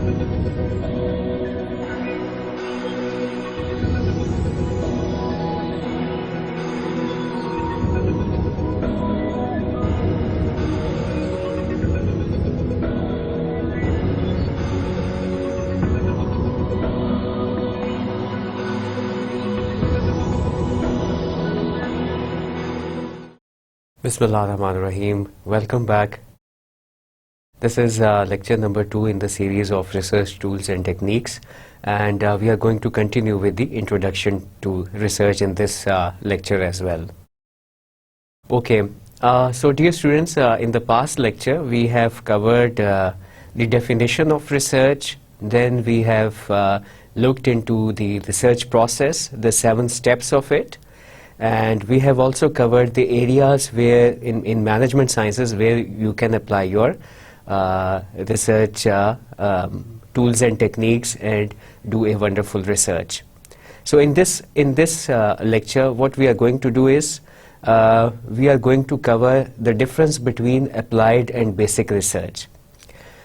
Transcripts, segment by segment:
Bismillah ar-Rahman ar-Rahim. Welcome back. This is lecture number 2 in the series of research tools and techniques, and we are going to continue with the introduction to research in this lecture as well. Okay, so dear students, in the past lecture we have covered the definition of research, then we have looked into the research process, the 7 steps of it. And we have also covered the areas where in management sciences where you can apply your research tools and techniques and do a wonderful research. So in this lecture, what we are going to do is we are going to cover the difference between applied and basic research.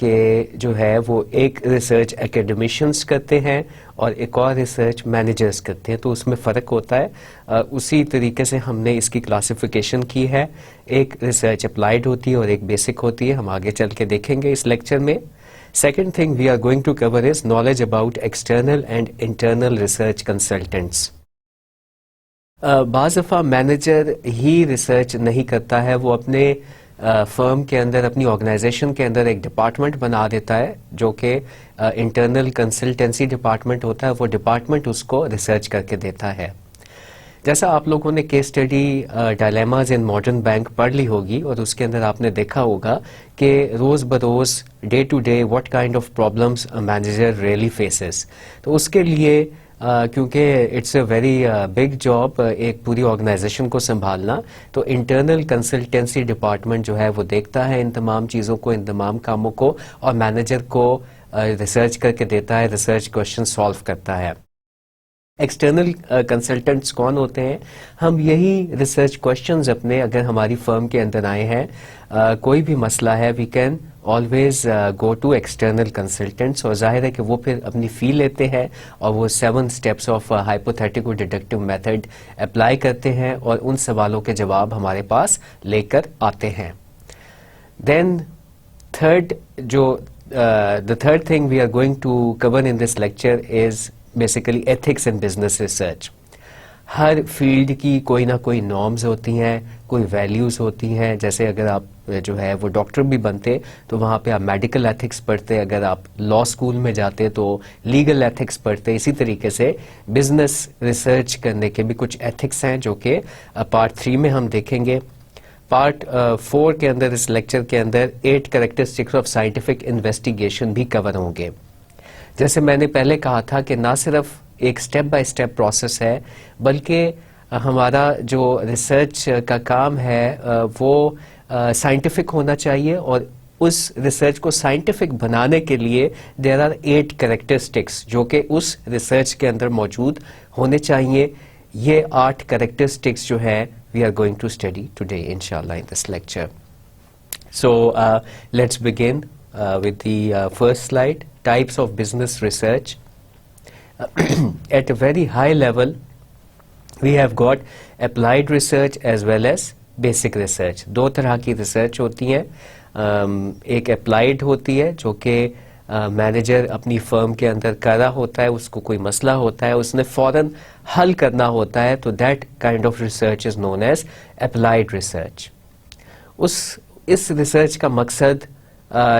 کہ جو ہے وہ ایک research اکیڈمیشنز کرتے ہیں اور ایک اور ریسرچ مینیجرز کرتے ہیں، تو اس میں فرق ہوتا ہے. اسی طریقے سے ہم نے اس کی کلاسیفیکیشن کی ہے، ایک ریسرچ اپلائیڈ ہوتی ہے اور ایک بیسک ہوتی ہے. ہم آگے چل کے دیکھیں گے اس لیکچر میں. Second thing we are going to cover is knowledge about external and internal research consultants. بعض دفعہ مینیجر ہی ریسرچ نہیں کرتا ہے، وہ اپنے فرم کے اندر، اپنی آرگنائزیشن کے اندر ایک ڈپارٹمنٹ بنا دیتا ہے جو کہ انٹرنل کنسلٹنسی ڈپارٹمنٹ ہوتا ہے. وہ ڈپارٹمنٹ اس کو ریسرچ کر کے دیتا ہے. جیسا آپ لوگوں نے case study dilemmas in modern bank پڑھ لی ہوگی اور اس کے اندر آپ نے دیکھا ہوگا کہ روز بروز day to day what kind of problems manager really faces. تو اس کے لیے کیونکہ it's a very big job ایک پوری آرگنائزیشن کو سنبھالنا، تو انٹرنل کنسلٹنسی ڈپارٹمنٹ جو ہے وہ دیکھتا ہے ان تمام چیزوں کو، ان تمام کاموں کو، اور مینیجر کو ریسرچ کر کے دیتا ہے، ریسرچ کوشچن سالو کرتا ہے. ایکسٹرنل کنسلٹنٹس کون ہوتے ہیں؟ ہم یہی ریسرچ کوشچنز اپنے، اگر ہماری فرم کے اندر آئے ہیں، کوئی بھی مسئلہ ہے، we can always go to external consultants, اور ظاہر ہے کہ وہ پھر اپنی فی لیتے ہیں اور وہ 7 steps of hypothetical deductive method apply کرتے ہیں اور ان سوالوں کے جواب ہمارے پاس لے کر آتے ہیں. دین the third thing we are going to cover in this lecture is basically ethics in business research. Hare field کی کوئی نہ کوئی نارمز ہوتی ہیں، کوئی ویلیوز ہوتی ہیں. جیسے اگر آپ جو ہے وہ ڈاکٹر بھی بنتے تو وہاں پہ آپ میڈیکل ایتھکس پڑھتے، اگر آپ لا اسکول میں جاتے تو لیگل ایتھکس پڑھتے. اسی طریقے سے بزنس ریسرچ کرنے کے بھی کچھ ایتھکس ہیں جو کہ پارٹ 3 میں ہم دیکھیں گے. پارٹ 4 کے اندر، اس لیکچر کے اندر 8 کریکٹرسٹکس آف سائنٹیفک انویسٹیگیشن بھی کور ہوں گے. جیسے میں نے پہلے کہا تھا کہ نہ صرف ایک سٹیپ بائی سٹیپ پروسیس ہے، بلکہ ہمارا جو ریسرچ کا کام ہے وہ سائنٹیفک ہونا چاہیے، اور اس ریسرچ کو سائنٹیفک بنانے کے لیے دیر آر 8 کریکٹرسٹکس جو کہ اس ریسرچ کے اندر موجود ہونے چاہیے. یہ 8 کریکٹرسٹکس جو ہے we are going to study today inshallah in this lecture. So let's begin with the first slide, types of business research. At a very high level we have got applied research as well as basic research. دو طرح کی research ہوتی ہیں. ایک applied ہوتی ہے جو کہ manager اپنی فرم کے اندر کر رہا ہوتا ہے، اس کو کوئی مسئلہ ہوتا ہے، اس نے فوراً حل کرنا ہوتا ہے، تو that kind of research is known as applied research. اس ریسرچ کا مقصد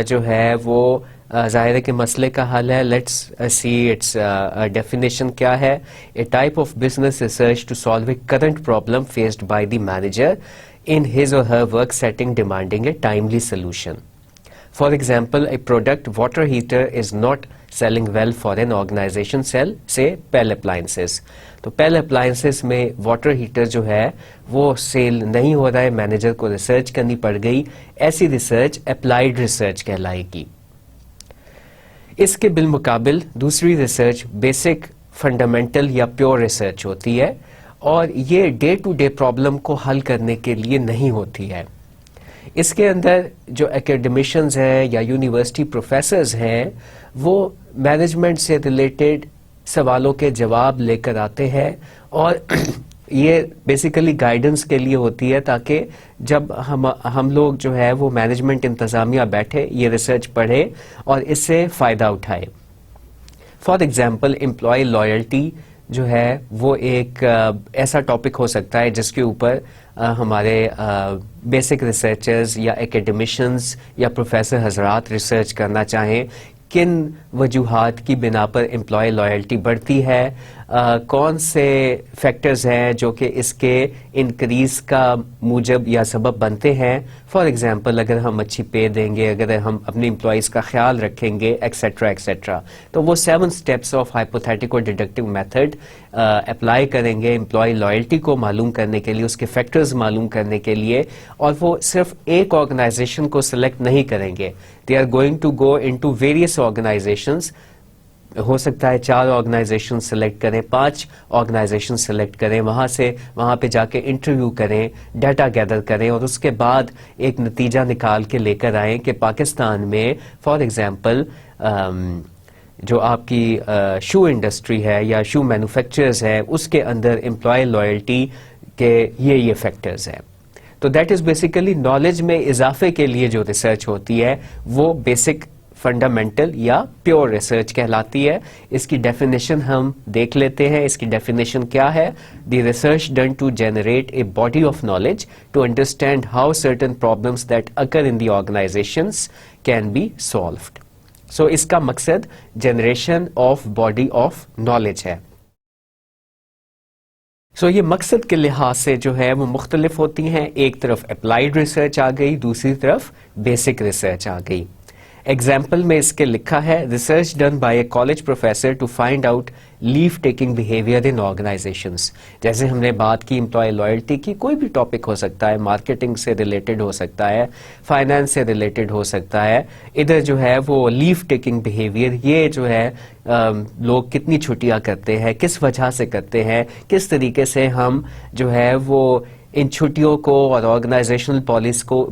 جو ہے وہ ظاہر ہے کہ مسئلے کا حل ہے. لیٹس سی اٹس ڈیفینیشن کیا ہے. A type of business research to solve a current problem faced by the manager in his or her work setting demanding a timely solution. For example, a product water heater is not selling well for an organization sell say Pell appliances. تو Pell appliances میں water heater جو ہے وہ cell نہیں ہو رہا ہے، manager کو research کرنی پڑ گئی. ایسی ریسرچ اپلائیڈ ریسرچ کہلائے گی. اس کے بالمقابل دوسری ریسرچ بیسک فنڈامنٹل یا پیور ریسرچ ہوتی ہے، اور یہ ڈے ٹو ڈے پرابلم کو حل کرنے کے لیے نہیں ہوتی ہے. اس کے اندر جو اکیڈمیشنز ہیں یا یونیورسٹی پروفیسرز ہیں وہ مینجمنٹ سے ریلیٹڈ سوالوں کے جواب لے کر آتے ہیں، اور یہ بیسیکلی گائیڈنس کے لیے ہوتی ہے تاکہ جب ہم لوگ جو ہے وہ مینجمنٹ انتظامیہ بیٹھے یہ ریسرچ پڑھے اور اس سے فائدہ اٹھائے. فار ایگزامپل امپلائی لائلٹی جو ہے وہ ایک ایسا ٹاپک ہو سکتا ہے جس کے اوپر ہمارے بیسک ریسرچرز یا اکیڈمیشنز یا پروفیسر حضرات ریسرچ کرنا چاہیں کن وجوہات کی بنا پر امپلائی لائلٹی بڑھتی ہے، کون سے فیکٹرز ہیں جو کہ اس کے انکریز کا موجب یا سبب بنتے ہیں. فار ایگزامپل اگر ہم اچھی پے دیں گے، اگر ہم اپنے امپلائیز کا خیال رکھیں گے ایکسیٹرا ایکسیٹرا، تو وہ 7 steps of hypothetico deductive method apply کریں گے امپلائی لائلٹی کو معلوم کرنے کے لیے، اس کے فیکٹرز معلوم کرنے کے لیے. اور وہ صرف ایک آرگنائزیشن کو سلیکٹ نہیں کریں گے، they are going to go into various organisations. ہو سکتا ہے 4 آرگنائزیشن سلیکٹ کریں، 5 آرگنائزیشن سلیکٹ کریں، وہاں پہ جا کے انٹرویو کریں، ڈیٹا گیدر کریں، اور اس کے بعد ایک نتیجہ نکال کے لے کر آئیں کہ پاکستان میں فار ایگزامپل جو آپ کی شو انڈسٹری ہے یا شو مینوفیکچررز ہے اس کے اندر امپلائی لائلٹی کے یہ فیکٹرز ہیں. تو دیٹ از بیسیکلی نالج میں اضافے کے لیے جو ریسرچ ہوتی ہے وہ بیسک فنڈامنٹل یا پیور ریسرچ کہلاتی ہے. اس کی ڈیفینیشن ہم دیکھ لیتے ہیں. اس کی ڈیفینیشن کیا ہے؟ The research done to generate a body of knowledge to understand how certain problems that occur in the organisations can be solved. So اس کا مقصد generation of body of knowledge ہے. سو یہ مقصد کے لحاظ سے جو ہے وہ مختلف ہوتی ہیں. ایک طرف اپلائیڈ ریسرچ آ گئی، دوسری طرف بیسک ریسرچ آ گئی. ایگزامپل میں اس کے لکھا ہے research done by a college professor to find out leave taking behaviour in organisations. جیسے ہم نے بات کی امپلائی لائلٹی کی، کوئی بھی ٹاپک ہو سکتا ہے، مارکیٹنگ سے ریلیٹڈ ہو سکتا ہے، فائنانس سے ریلیٹڈ ہو سکتا ہے. ادھر جو ہے وہ لیو ٹیکنگ بہیویئر، یہ جو ہے لوگ کتنی چھٹیاں کرتے ہیں، کس وجہ سے کرتے ہیں، کس طریقے سے ہم جو ہے وہ ان چھٹیوں کو اور آرگنائزیشنل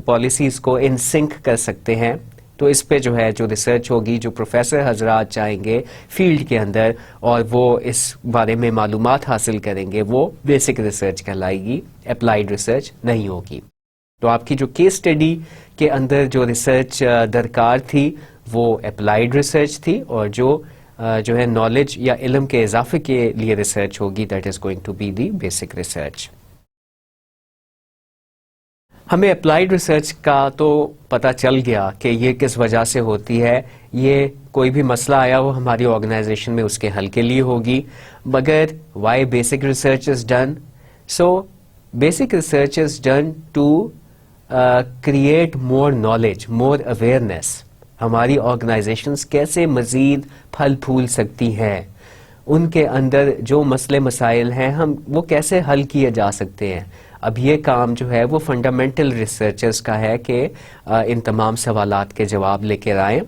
پالیسیز کو ان سنک کر سکتے ہیں. تو اس پہ جو ہے جو ریسرچ ہوگی، جو پروفیسر حضرات جائیں گے فیلڈ کے اندر اور وہ اس بارے میں معلومات حاصل کریں گے، وہ بیسک ریسرچ کہلائے گی، اپلائیڈ ریسرچ نہیں ہوگی. تو آپ کی جو کیس اسٹڈی کے اندر جو ریسرچ درکار تھی وہ اپلائیڈ ریسرچ تھی، اور جو ہے نالج یا علم کے اضافے کے لیے ریسرچ ہوگی that is going to be the basic research. ہمیں اپلائیڈ ریسرچ کا تو پتہ چل گیا کہ یہ کس وجہ سے ہوتی ہے. یہ کوئی بھی مسئلہ آیا وہ ہماری آرگنائزیشن میں اس کے حل کے لیے ہوگی. مگر why basic research is done? So basic research is done to create more knowledge, more awareness. ہماری آرگنائزیشنز کیسے مزید پھل پھول سکتی ہیں، ان کے اندر جو مسئلے مسائل ہیں وہ کیسے حل کیے جا سکتے ہیں. اب یہ کام جو ہے وہ فنڈامنٹل ریسرچرز کا ہے کہ ان تمام سوالات کے جواب لے کے آئیں.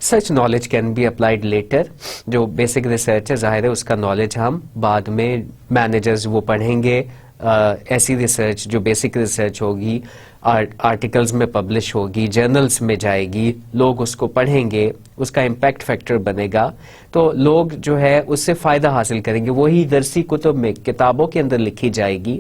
Such knowledge can be applied later. جو بیسک ریسرچ ہے ظاہر ہے اس کا نالج ہم بعد میں مینیجرز وہ پڑھیں گے. ایسی ریسرچ جو بیسک ریسرچ ہوگی آرٹیکلز میں پبلش ہوگی، جرنلز میں جائے گی، لوگ اس کو پڑھیں گے، اس کا امپیکٹ فیکٹر بنے گا، تو لوگ جو ہے اس سے فائدہ حاصل کریں گے. وہی درسی کتب میں کتابوں کے اندر لکھی جائے گی.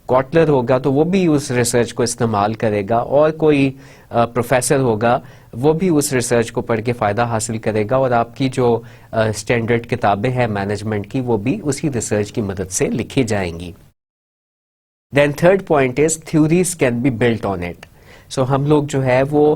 کوٹلر ہوگا تو وہ بھی اس ریسرچ کو استعمال کرے گا، اور کوئی پروفیسر ہوگا وہ بھی اس ریسرچ کو پڑھ کے فائدہ حاصل کرے گا، اور آپ کی جو اسٹینڈرڈ کتابیں ہیں مینجمنٹ کی وہ بھی اسی ریسرچ کی مدد سے لکھی جائیں گی. Then third point is theories can be built on it. So ہم لوگ جو ہے وہ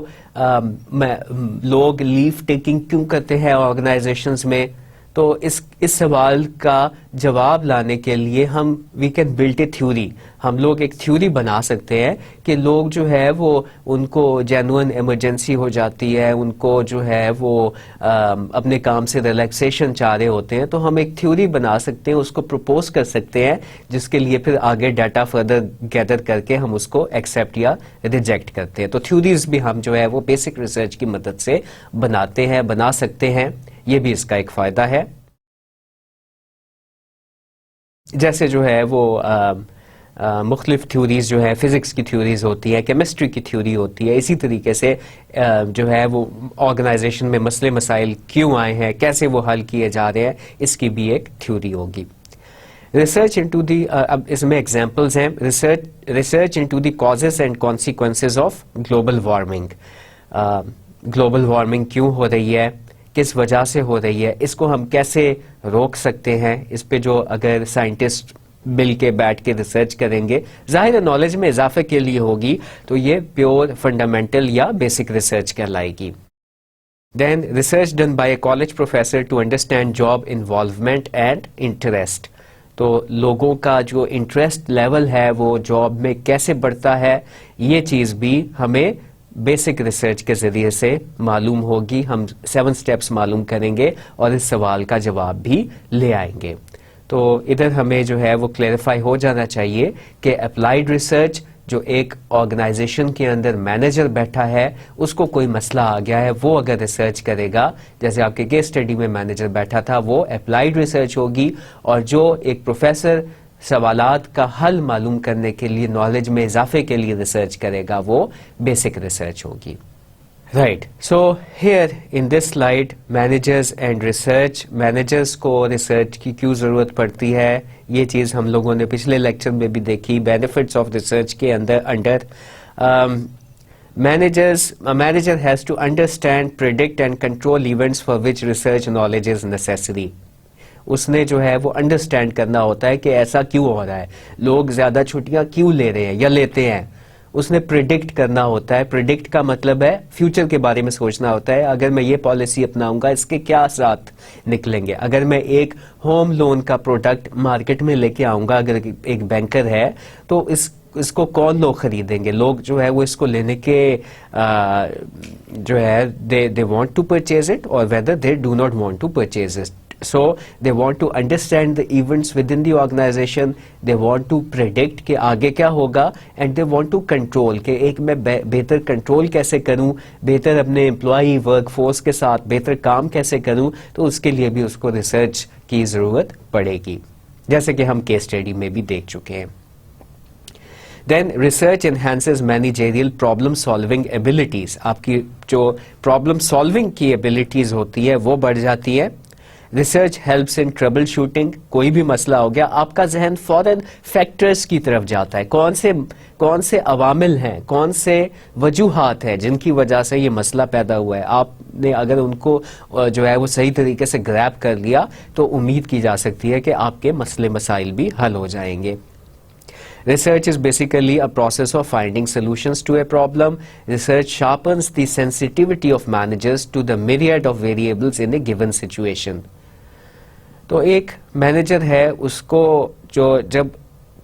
لوگ لیو ٹیکنگ کیوں کرتے ہیں آرگنائزیشنز میں؟ تو اس سوال کا جواب لانے کے لیے ہم we can build a theory. ہم لوگ ایک تھیوری بنا سکتے ہیں کہ لوگ جو ہے وہ ان کو جینوئن ایمرجنسی ہو جاتی ہے، ان کو جو ہے وہ اپنے کام سے ریلیکسیشن چاہ رہے ہوتے ہیں، تو ہم ایک تھیوری بنا سکتے ہیں، اس کو پروپوز کر سکتے ہیں، جس کے لیے پھر آگے ڈیٹا فردر گیدر کر کے ہم اس کو ایکسیپٹ یا ریجیکٹ کرتے ہیں. تو تھیوریز بھی ہم جو ہے وہ بیسک ریسرچ کی مدد سے بناتے ہیں، بنا سکتے ہیں. یہ بھی اس کا ایک فائدہ ہے. جیسے جو ہے وہ مختلف تھیوریز جو ہے فزکس کی تھیوریز ہوتی ہیں, کیمسٹری کی تھیوری ہوتی ہے, اسی طریقے سے جو ہے وہ آرگنائزیشن میں مسئلے مسائل کیوں آئے ہیں, کیسے وہ حل کیے جا رہے ہیں, اس کی بھی ایک تھیوری ہوگی. ریسرچ انٹو دی, اب اس میں ایگزامپلز ہیں, research into the causes and consequences of global warming. Global warming کیوں ہو رہی ہے, کس وجہ سے ہو رہی ہے, اس کو ہم کیسے روک سکتے ہیں, اس پہ جو اگر سائنٹسٹ مل کے بیٹھ کے ریسرچ کریں گے, ظاہر نالج میں اضافے کے لیے ہوگی, تو یہ پیور فنڈامنٹل یا بیسک ریسرچ کہلائے گی. Then research done by a college professor to understand job involvement and interest. تو لوگوں کا جو انٹرسٹ لیول ہے وہ جاب میں کیسے بڑھتا ہے, یہ چیز بھی ہمیں بیسک ریسرچ کے ذریعے سے معلوم ہوگی. ہم 7 سٹیپس معلوم کریں گے اور اس سوال کا جواب بھی لے آئیں گے. تو ادھر ہمیں جو ہے وہ کلیریفائی ہو جانا چاہیے کہ اپلائیڈ ریسرچ جو ایک آرگنائزیشن کے اندر مینیجر بیٹھا ہے, اس کو کوئی مسئلہ آ گیا ہے, وہ اگر ریسرچ کرے گا, جیسے آپ کے کیس اسٹڈی میں مینیجر بیٹھا تھا, وہ اپلائیڈ ریسرچ ہوگی. اور جو ایک پروفیسر سوالات کا حل معلوم کرنے کے لیے, نالج میں اضافے کے لیے ریسرچ کرے گا, وہ بیسک ریسرچ ہوگی. Right, so here in this slide managers and research, managers کو ریسرچ کی کیوں ضرورت پڑتی ہے, یہ چیز ہم لوگوں نے پچھلے لیکچر میں بھی دیکھی. بینیفٹس آف ریسرچ کے انڈر manager has to understand, predict and control events for which research knowledge is necessary. اس نے جو ہے وہ انڈرسٹینڈ کرنا ہوتا ہے کہ ایسا کیوں ہو رہا ہے, لوگ زیادہ چھٹیاں کیوں لے رہے ہیں یا لیتے ہیں. اس نے پریڈکٹ کرنا ہوتا ہے. پریڈکٹ کا مطلب ہے فیوچر کے بارے میں سوچنا ہوتا ہے. اگر میں یہ پالیسی اپناؤں گا, اس کے کیا اثرات نکلیں گے. اگر میں ایک ہوم لون کا پروڈکٹ مارکیٹ میں لے کے آؤں گا, اگر ایک بینکر ہے, تو اس کو کون لوگ خریدیں گے. لوگ جو ہے وہ اس کو لینے کے جو ہے they want to purchase it or whether they do not want to purchase it. So they want to understand the events within the organization, they want to predict کہ آگے کیا ہوگا, and they want to control کہ ایک میں بہتر control کیسے کروں, بہتر اپنے امپلائی ورک فورس کے ساتھ بہتر کام کیسے کروں. تو اس کے لیے بھی اس کو ریسرچ کی ضرورت پڑے گی, جیسے کہ ہم کیس اسٹڈی میں بھی دیکھ چکے ہیں. Then research enhances managerial problem solving abilities. آپ کی جو پرابلم سالونگ کی ایبلٹیز ہوتی ہے وہ بڑھ جاتی ہے. Research helps in trouble shooting. کوئی بھی مسئلہ ہو گیا, آپ کا ذہن فوراً فیکٹرز کی طرف جاتا ہے, کون سے عوامل ہیں, کون سے وجوہات ہیں جن کی وجہ سے یہ مسئلہ پیدا ہوا ہے. آپ نے اگر ان کو جو ہے وہ صحیح طریقے سے گریب کر لیا, تو امید کی جا سکتی ہے کہ آپ کے مسئلے مسائل بھی حل ہو جائیں گے. Research is basically a process of finding solutions to a problem. Research sharpens the sensitivity of managers to the myriad of variables in a given situation. تو ایک مینیجر ہے, اس کو جب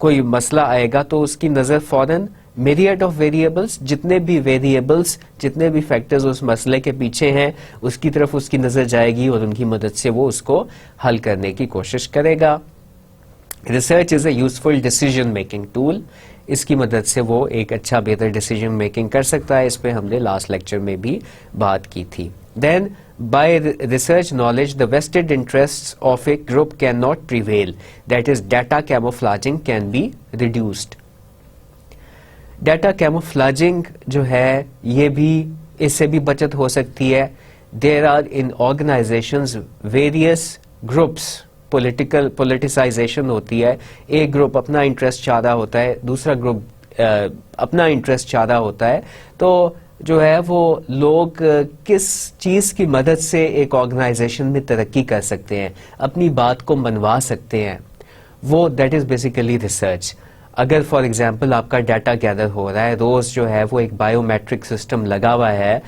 کوئی مسئلہ آئے گا تو اس کی نظر فوراً myriad of variables, جتنے بھی ویریبلس, جتنے بھی فیکٹرز اس مسئلے کے پیچھے ہیں, اس کی طرف اس کی نظر جائے گی, اور ان کی مدد سے وہ اس کو حل کرنے کی کوشش کرے گا. Research is a useful decision making tool. اس کی مدد سے وہ ایک اچھا بہتر ڈیسیجن میکنگ کر سکتا ہے. اس پہ ہم نے لاسٹ لیکچر میں بھی بات کی تھی. Then by research knowledge the vested interest of a group can not prevail, that is data camouflaging can be reduced. Data camouflaging جو ہے یہ بھی, اس سے بھی بچت ہو سکتی ہے. There are in organisations various groups, politicisation ہوتی ہے. ایک گروپ اپنا انٹرسٹ چاہ رہا ہوتا ہے, دوسرا گروپ اپنا انٹرسٹ چاہ رہا ہوتا ہے. تو جو ہے وہ لوگ کس چیز کی مدد سے ایک آرگنائزیشن میں ترقی کر سکتے ہیں, اپنی بات کو منوا سکتے ہیں, وہ دیٹ از بیسیکلی ریسرچ. اگر فار ایگزامپل آپ کا ڈیٹا گیدر ہو رہا ہے, روز جو ہے وہ ایک بایو میٹرک سسٹم لگا ہوا ہے,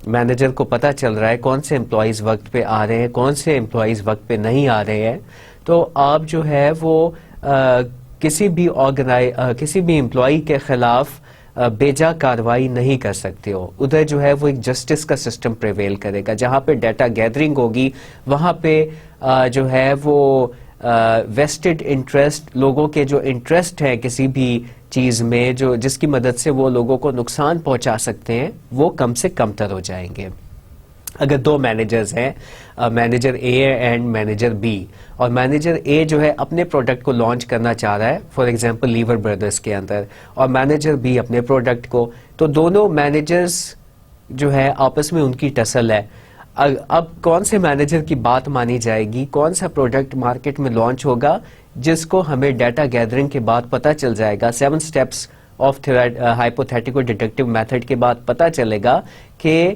مینیجر کو پتہ چل رہا ہے کون سے امپلائیز وقت پہ آ رہے ہیں, کون سے امپلائیز وقت پہ نہیں آ رہے ہیں, تو آپ جو ہے وہ کسی بھی امپلائی کے خلاف بیجا کاروائی نہیں کر سکتے ہو. ادھر جو ہے وہ ایک جسٹس کا سسٹم پریویل کرے گا. جہاں پہ ڈیٹا گیدرنگ ہوگی وہاں پہ جو ہے وہ ویسٹڈ انٹرسٹ, لوگوں کے جو انٹرسٹ ہیں کسی بھی چیز میں جس کی مدد سے وہ لوگوں کو نقصان پہنچا سکتے ہیں, وہ کم سے کم تر ہو جائیں گے. اگر دو مینیجرز ہیں, manager A and manager B, اور مینیجر اے جو ہے اپنے پروڈکٹ کو لانچ کرنا چاہ رہا ہے فار ایگزامپل لیور بردرز کے اندر, اور مینیجر بی اپنے پروڈکٹ کو, تو دونوں مینیجرز جو ہے آپس میں ان کی ٹسل ہے. اب کون سے مینیجر کی بات مانی جائے گی, کون سا پروڈکٹ مارکیٹ میں لانچ ہوگا جس کو ہمیں ڈیٹا گیدرنگ کے بعد پتہ چل جائے گا, 7 steps of hypothetical deductive method کے بعد پتہ چلے گا کہ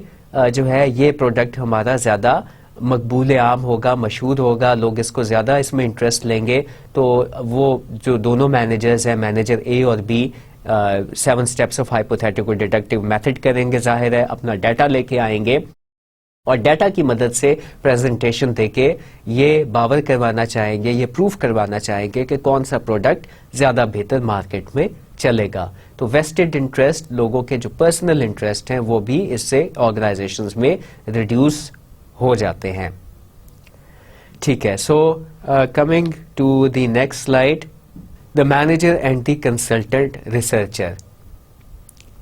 جو ہے یہ پروڈکٹ ہمارا زیادہ مقبول عام ہوگا, مشہور ہوگا, لوگ اس کو زیادہ اس میں انٹرسٹ لیں گے. تو وہ جو دونوں مینیجرز ہیں, مینیجر اے اور B, 7 steps of hypothetical deductive method کریں گے, ظاہر ہے اپنا ڈیٹا لے کے آئیں گے, اور ڈیٹا کی مدد سے پریزنٹیشن دے کے یہ باور کروانا چاہیں گے, یہ پروف کروانا چاہیں گے کہ کون سا پروڈکٹ زیادہ بہتر مارکیٹ میں چلے گا. تو ویسٹڈ انٹرسٹ, لوگوں کے جو پرسنل انٹرسٹ ہیں وہ بھی اس سے آرگنائزیشنز میں ریڈیوس ہو جاتے ہیں. ٹھیک ہے, so coming to the next slide, the manager and the consultant researcher.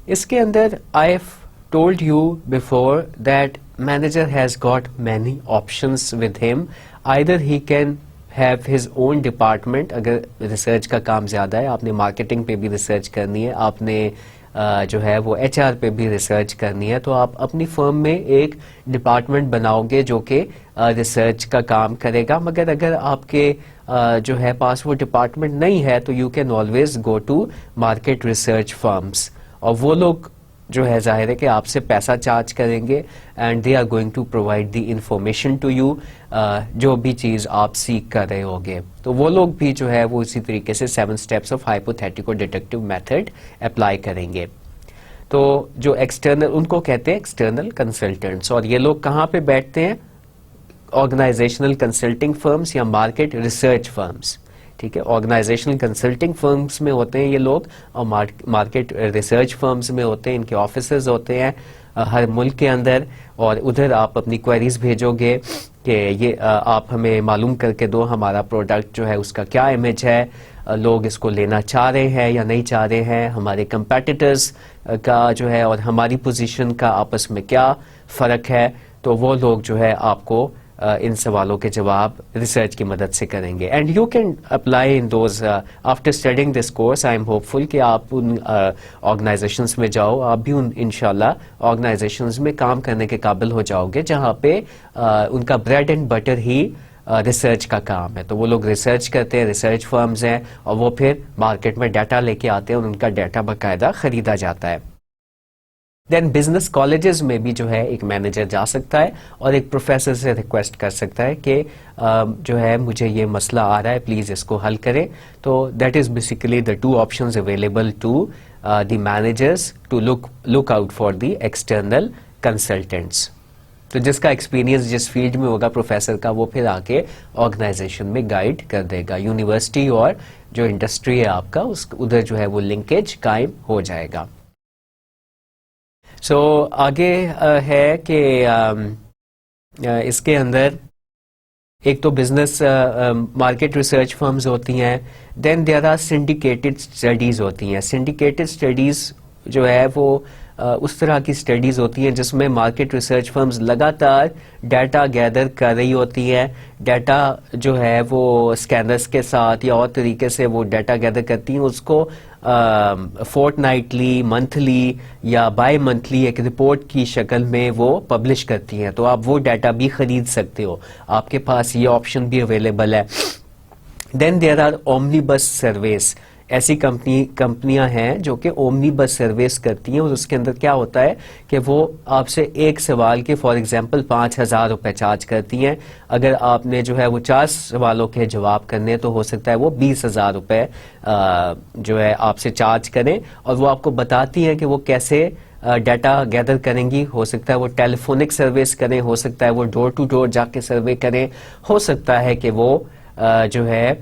اس کے اندر I have told you before that manager has got many options with him. Either he can have his own department, اگر research کا کام زیادہ ہے, آپ نے marketing پہ بھی ریسرچ کرنی ہے, آپ نے جو ہے وہ ایچ آر پہ بھی ریسرچ کرنی ہے, تو آپ اپنی فرم میں ایک ڈپارٹمنٹ بناؤ گے جو کہ ریسرچ کا کام کرے گا. مگر اگر آپ کے جو ہے پاس وہ ڈپارٹمنٹ نہیں ہے تو you can always go to market research firms, اور وہ لوگ جو ہے ظاہر ہے کہ آپ سے پیسہ چارج کریں گے, and they are going to provide the information to you, جو بھی چیز آپ سیکھ کر رہے ہوگے. تو وہ لوگ بھی جو ہے وہ اسی طریقے سے 7 steps of hypothetical deductive method apply کریں گے. تو جو ایکسٹرنل, ان کو کہتے ہیں ایکسٹرنل کنسلٹنٹس, اور یہ لوگ کہاں پہ بیٹھتے ہیں, آرگنائزیشنل کنسلٹنگ فرمس یا مارکیٹ ریسرچ فرمس. ٹھیک ہے, آرگنائزیشنل کنسلٹنگ فرمس میں ہوتے ہیں یہ لوگ, اور مارکیٹ ریسرچ فرمس میں ہوتے ہیں, ان کے آفیسز ہوتے ہیں ہر ملک کے اندر, اور ادھر آپ اپنی کوئریز بھیجو گے کہ یہ آپ ہمیں معلوم کر کے دو ہمارا پروڈکٹ جو ہے اس کا کیا امیج ہے, لوگ اس کو لینا چاہ رہے ہیں یا نہیں چاہ رہے ہیں, ہمارے کمپیٹیٹرز کا جو ہے اور ہماری پوزیشن کا آپس میں کیا فرق ہے. تو وہ لوگ جو ہے آپ کو ان سوالوں کے جواب ریسرچ کی مدد سے کریں گے. And you can apply in those after studying this course. I am hopeful کہ آپ ان آرگنائزیشنس میں جاؤ, آپ بھی انشاءاللہ آرگنائزیشنز میں کام کرنے کے قابل ہو جاؤ گے جہاں پہ ان کا بریڈ اینڈ بٹر ہی ریسرچ کا کام ہے. تو وہ لوگ ریسرچ کرتے ہیں, ریسرچ فرمز ہیں, اور وہ پھر مارکیٹ میں ڈیٹا لے کے آتے ہیں, اور ان کا ڈیٹا باقاعدہ خریدا جاتا ہے. دین بزنس کالجز میں بھی جو ہے ایک مینیجر جا سکتا ہے اور ایک پروفیسر سے ریکویسٹ کر سکتا ہے کہ جو ہے مجھے یہ مسئلہ آ رہا ہے, پلیز اس کو حل کریں. تو that is basically the 2 options available to the managers to look out for the external consultants. تو جس کا ایکسپیرینس جس فیلڈ میں ہوگا پروفیسر کا, وہ پھر آ کے آرگنائزیشن میں گائیڈ کر دے گا. یونیورسٹی اور جو انڈسٹری ہے آپ کا, اس ادھر جو ہے وہ لنکیج قائم ہو جائے گا. سو آگے ہے کہ اس کے اندر ایک تو بزنس مارکیٹ ریسرچ فرمز ہوتی ہیں, دین دیر آر سنڈیکیٹڈ اسٹڈیز ہوتی ہیں. سنڈیکیٹڈ اسٹڈیز جو ہے وہ اس طرح کی اسٹڈیز ہوتی ہیں جس میں مارکیٹ ریسرچ فرمز لگاتار ڈیٹا گیدر کر رہی ہوتی ہیں. ڈیٹا جو ہے وہ اسکینرس کے ساتھ یا اور طریقے سے وہ ڈیٹا گیدر کرتی ہیں, اس کو فورٹ نائٹلی, منتھلی یا بائی منتھلی ایک رپورٹ کی شکل میں وہ پبلش کرتی ہیں. تو آپ وہ ڈیٹا بھی خرید سکتے ہو, آپ کے پاس یہ آپشن بھی اویلیبل ہے. دین دیر آر اومنی بس سرویز. ایسی کمپنیاں ہیں جو کہ اومنی بس سروس کرتی ہیں, اور اس کے اندر کیا ہوتا ہے کہ وہ آپ سے ایک سوال کے فار ایگزامپل 5,000 روپے چارج کرتی ہیں. اگر آپ نے جو ہے وہ 4 سوالوں کے جواب کرنے تو ہو سکتا ہے وہ 20,000 روپے جو ہے آپ سے چارج کریں, اور وہ آپ کو بتاتی ہیں کہ وہ کیسے ڈیٹا گیدر کریں گی. ہو سکتا ہے وہ ٹیلی فونک سروس کریں, ہو سکتا ہے وہ ڈور ٹو ڈور جا کے سروے کریں, ہو سکتا ہے کہ وہ جو ہے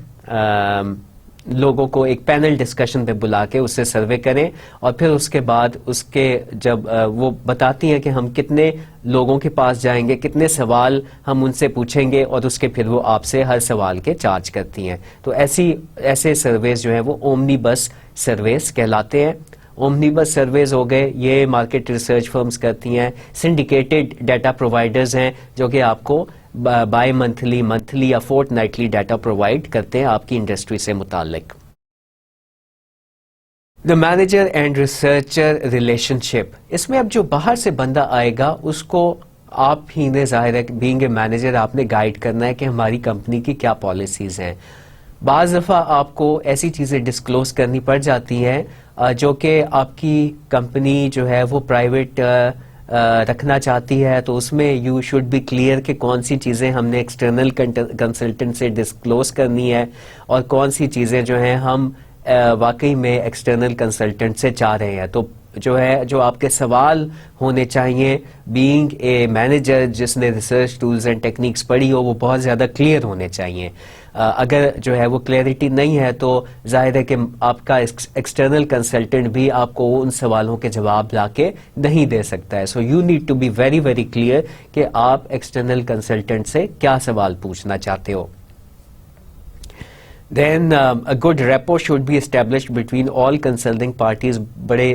لوگوں کو ایک پینل ڈسکشن پہ بلا کے اس سے سروے کریں, اور پھر اس کے بعد اس کے جب وہ بتاتی ہیں کہ ہم کتنے لوگوں کے پاس جائیں گے, کتنے سوال ہم ان سے پوچھیں گے, اور اس کے پھر وہ آپ سے ہر سوال کے چارج کرتی ہیں. تو ایسے سرویز جو ہیں وہ اومنی بس سرویز کہلاتے ہیں. اومنیبس سرویز ہو گئے, یہ مارکیٹ ریسرچ فرمز کرتی ہیں. سنڈیکیٹڈ ڈیٹا پرووائڈرز ہیں جو کہ آپ کو بائی منتھلی یا فورٹ نائٹلی ڈیٹا پرووائڈ کرتے ہیں آپ کی انڈسٹری سے متعلق. The manager and researcher relationship, اس میں اب جو باہر سے بندہ آئے گا اس کو آپ ہی نے, ظاہر ہے بینگ اے مینیجر آپ نے گائیڈ کرنا ہے کہ ہماری کمپنی کی کیا پالیسیز ہیں. بعض دفعہ آپ کو ایسی چیزیں ڈسکلوز کرنی پڑ جاتی ہیں جو کہ آپ کی کمپنی جو ہے وہ پرائیویٹ رکھنا چاہتی ہے, تو اس میں یو شوڈ بی کلیئر کہ کون سی چیزیں ہم نے ایکسٹرنل کنسلٹنٹ سے ڈسکلوز کرنی ہے اور کون سی چیزیں جو ہیں ہم واقعی میں ایکسٹرنل کنسلٹنٹ سے چاہ رہے ہیں. تو جو آپ کے سوال ہونے چاہیے بینگ اے مینیجر جس نے ریسرچ ٹولز اینڈ ٹیکنیکس پڑھی ہو, وہ بہت زیادہ کلیئر ہونے چاہیے. اگر جو ہے وہ کلیئرٹی نہیں ہے تو ظاہر ہے کہ آپ کا ایکسٹرنل کنسلٹنٹ بھی آپ کو ان سوالوں کے جواب لا کے نہیں دے سکتا ہے. So you need to be very very clear کہ آپ ایکسٹرنل کنسلٹنٹ سے کیا سوال پوچھنا چاہتے ہو. Then a good rapport should be established between all consulting parties. بڑے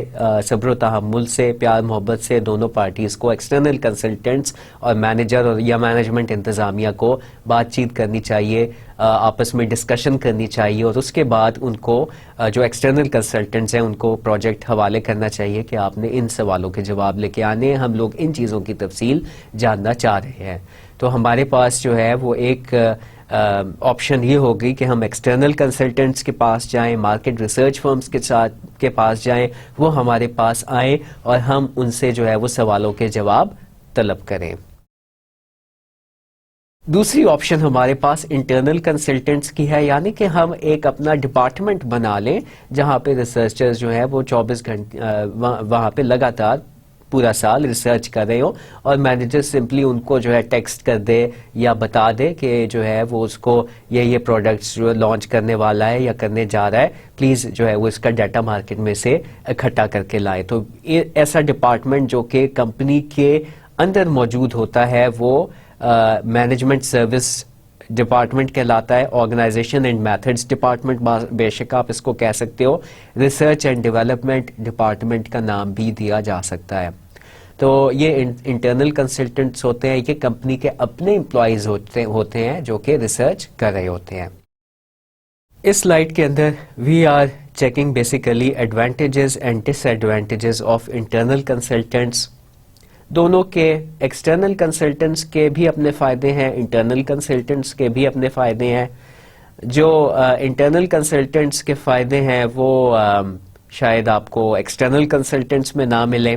صبر و تحمل سے, پیار محبت سے دونوں پارٹیز کو, ایکسٹرنل کنسلٹنٹس اور مینیجر اور یا مینجمنٹ انتظامیہ کو بات چیت کرنی چاہیے, آپس میں ڈسکشن کرنی چاہیے, اور اس کے بعد ان کو جو ایکسٹرنل کنسلٹنٹس ہیں ان کو پروجیکٹ حوالے کرنا چاہیے کہ آپ نے ان سوالوں کے جواب لے کے آنے ہیں, ہم لوگ ان چیزوں کی تفصیل جاننا چاہ رہے ہیں. تو ہمارے پاس جو ہے وہ ایک آپشن یہ ہوگی کہ ہم ایکسٹرنل کنسلٹنٹس کے پاس جائیں, مارکیٹ ریسرچ فرمز کے پاس جائیں, وہ ہمارے پاس آئیں اور ہم ان سے جو ہے وہ سوالوں کے جواب طلب کریں. دوسری آپشن ہمارے پاس انٹرنل کنسلٹنٹس کی ہے, یعنی کہ ہم ایک اپنا ڈپارٹمنٹ بنا لیں جہاں پہ ریسرچرز جو ہے وہ 24 گھنٹے وہاں پہ لگاتار پورا سال ریسرچ کر رہے ہو, اور مینیجر سمپلی ان کو جو ہے ٹیکسٹ کر دے یا بتا دے کہ جو ہے وہ اس کو یہ پروڈکٹس جو لانچ کرنے والا ہے یا کرنے جا رہا ہے, پلیز جو ہے وہ اس کا ڈیٹا مارکیٹ میں سے اکٹھا کر کے لائے. تو ایسا ڈپارٹمنٹ جو کہ کمپنی کے اندر موجود ہوتا ہے وہ مینجمنٹ سروس ڈپارٹمنٹ کہلاتا ہے, آرگنائزیشن اینڈ میتھڈس ڈپارٹمنٹ بے شک آپ اس کو کہہ سکتے ہو, ریسرچ اینڈ ڈیولپمنٹ ڈپارٹمنٹ کا نام بھی دیا جا سکتا ہے. تو یہ انٹرنل کنسلٹنٹس ہوتے ہیں, یہ کمپنی کے اپنے امپلائیز ہوتے ہیں جو کہ ریسرچ کر رہے ہوتے ہیں. اس سلائیڈ کے اندر we are checking basically advantages and disadvantages of internal consultants. دونوں کے, ایکسٹرنل کنسلٹنٹس کے بھی اپنے فائدے ہیں, انٹرنل کنسلٹنٹس کے بھی اپنے فائدے ہیں. جو انٹرنل کنسلٹنٹس کے فائدے ہیں وہ شاید آپ کو ایکسٹرنل کنسلٹنٹس میں نہ ملیں.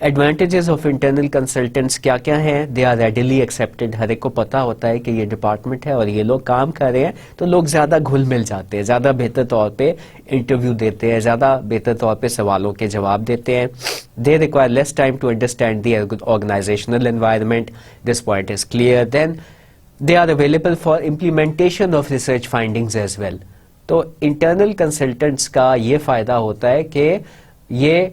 ایڈوانٹیجز آف انٹرنل کنسلٹنٹس کیا کیا ہیں؟ They are readily accepted. ہر ایک کو پتا ہوتا ہے کہ یہ ڈپارٹمنٹ ہے اور یہ لوگ کام کر رہے ہیں, تو لوگ زیادہ گھل مل جاتے ہیں, زیادہ بہتر طور پہ انٹرویو دیتے ہیں, زیادہ بہتر طور پہ سوالوں کے جواب دیتے ہیں. They require less time to understand the organizational environment. This point is clear. Then they are available for implementation of research findings as well. تو internal consultants کا یہ فائدہ ہوتا ہے کہ یہ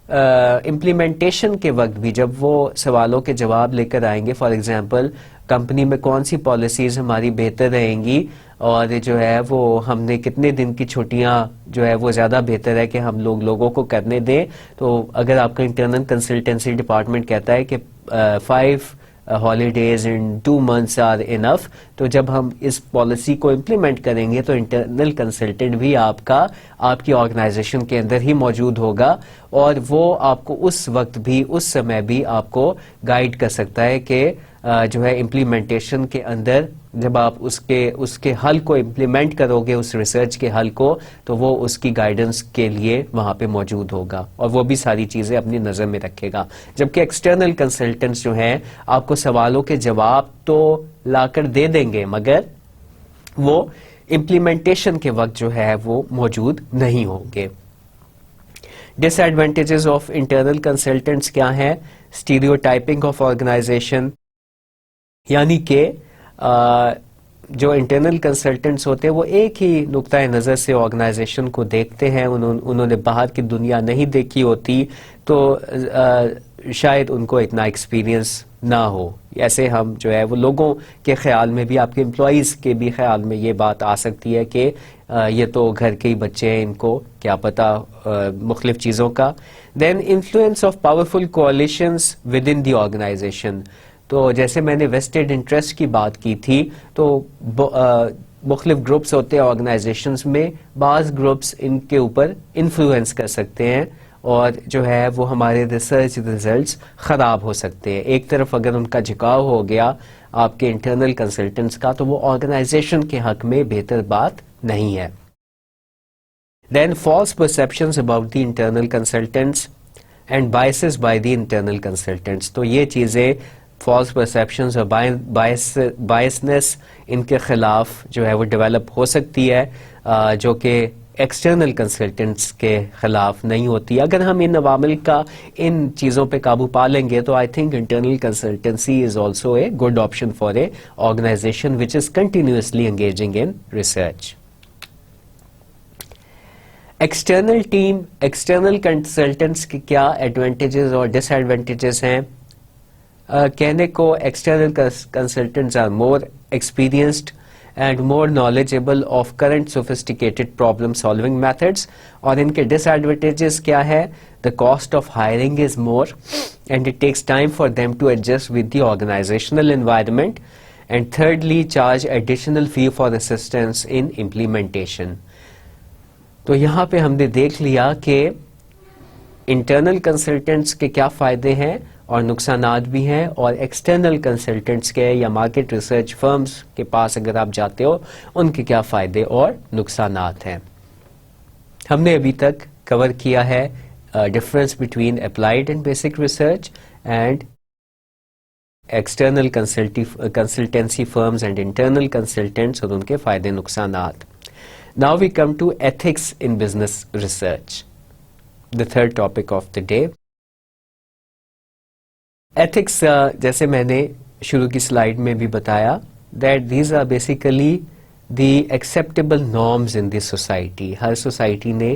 امپلیمنٹیشن کے وقت بھی جب وہ سوالوں کے جواب لے کر آئیں گے, فار ایگزامپل کمپنی میں کون سی پالیسیز ہماری بہتر رہیں گی اور جو ہے وہ ہم نے کتنے دن کی چھٹیاں جو ہے وہ زیادہ بہتر ہے کہ ہم لوگوں کو کرنے دیں. تو اگر آپ کا انٹرنل کنسلٹنسی ڈپارٹمنٹ کہتا ہے کہ 5 holidays in 2 months are enough, تو جب ہم اس پالیسی کو امپلیمنٹ کریں گے تو انٹرنل کنسلٹنٹ بھی آپ کی آرگنائزیشن کے اندر ہی موجود ہوگا, اور وہ آپ کو اس وقت بھی, اس سمے بھی آپ کو گائیڈ کر سکتا ہے کہ جو ہے امپلیمنٹیشن کے اندر جب آپ اس کے حل کو امپلیمنٹ کرو گے, اس ریسرچ کے حل کو, تو وہ اس کی گائیڈنس کے لیے وہاں پہ موجود ہوگا اور وہ بھی ساری چیزیں اپنی نظر میں رکھے گا. جبکہ ایکسٹرنل کنسلٹنٹس جو ہیں آپ کو سوالوں کے جواب تو لا کر دے دیں گے مگر وہ امپلیمنٹیشن کے وقت جو ہے وہ موجود نہیں ہوں گے. ڈس ایڈوانٹیجز آف انٹرنل کنسلٹنٹس کیا ہیں؟ اسٹیریوٹائپنگ آف آرگنائزیشن, یعنی کہ جو انٹرنل کنسلٹنٹس ہوتے ہیں وہ ایک ہی نقطۂ نظر سے آرگنائزیشن کو دیکھتے ہیں, انہوں نے باہر کی دنیا نہیں دیکھی ہوتی, تو شاید ان کو اتنا ایکسپیرینس نہ ہو. ایسے ہم جو ہے وہ لوگوں کے خیال میں بھی, آپ کے امپلائیز کے بھی خیال میں یہ بات آ سکتی ہے کہ یہ تو گھر کے ہی بچے ہیں, ان کو کیا پتا مختلف چیزوں کا. Then influence of powerful coalitions within the organization. تو جیسے میں نے ویسٹڈ انٹرسٹ کی بات کی تھی, تو مختلف گروپس ہوتے ہیں آرگنائزیشنز میں, بعض گروپس ان کے اوپر انفلوئنس کر سکتے ہیں اور جو ہے وہ ہمارے ریسرچ ریزلٹس خراب ہو سکتے ہیں. ایک طرف اگر ان کا جھکاؤ ہو گیا آپ کے انٹرنل کنسلٹنٹس کا, تو وہ آرگنائزیشن کے حق میں بہتر بات نہیں ہے. Then false perceptions about the internal consultants and biases by the internal consultants. تو یہ چیزیں فالس پرسیپشنز اور بائسنس ان کے خلاف جو ہے وہ ڈیولپ ہو سکتی ہے, جو کہ ایکسٹرنل کنسلٹنٹس کے خلاف نہیں ہوتی. اگر ہم ان عوامل کا, ان چیزوں پہ قابو پا لیں گے تو I think internal consultancy is also a good option for a organisation which is continuously engaging in research. External team, external consultants کے کیا ایڈوانٹیجز اور ڈس ایڈوانٹیجز ہیں؟ کہنے کو external consultants are more experienced and more knowledgeable of current sophisticated problem solving methods. اور ان کے disadvantages کیا ہے؟ The cost of hiring is more and it takes time for them to adjust with the organizational environment. And thirdly, charge additional fee for assistance in implementation. تو یہاں پہ ہم نے دیکھ لیا کہ انٹرنل کنسلٹنٹس کے کیا فائدے ہیں اور نقصانات بھی ہیں, اور ایکسٹرنل کنسلٹنٹس کے یا مارکیٹ ریسرچ فرمز کے پاس اگر آپ جاتے ہو ان کے کیا فائدے اور نقصانات ہیں. ہم نے ابھی تک کور کیا ہے difference between applied and basic research and external consultancy firms and internal consultants اور ان کے فائدے نقصانات. Now we come to ethics in business research, the third topic of the day. Ethics, جیسے میں نے شروع کی سلائیڈ میں بھی بتایا, that these are basically the acceptable norms in the society. Hare society نے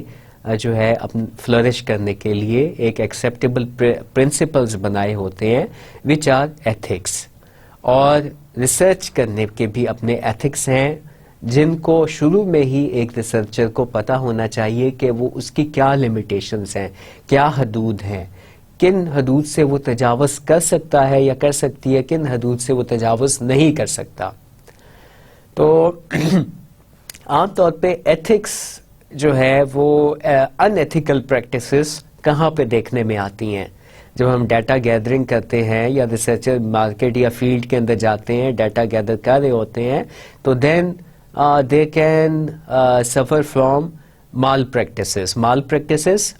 جو ہے اپنے فلرش کرنے کے لیے ایک acceptable principles بنائے ہوتے ہیں which are ethics. اور ریسرچ کرنے کے بھی اپنے ethics ہیں جن کو شروع میں ہی ایک ریسرچر کو پتا ہونا چاہیے کہ وہ اس کی کیا لمیٹیشنز ہیں, کیا حدود ہیں, کن حدود سے وہ تجاوز کر سکتا ہے یا کر سکتی ہے, کن حدود سے وہ تجاوز نہیں کر سکتا. تو عام طور پہ ایتھکس جو ہے وہ ان ایتھیکل پریکٹسز کہاں پہ دیکھنے میں آتی ہیں؟ جب ہم ڈیٹا گیدرنگ کرتے ہیں یا ریسرچر مارکیٹ یا فیلڈ کے اندر جاتے ہیں, ڈیٹا گیدر کر رہے ہوتے ہیں, تو دین they can suffer from malpractices,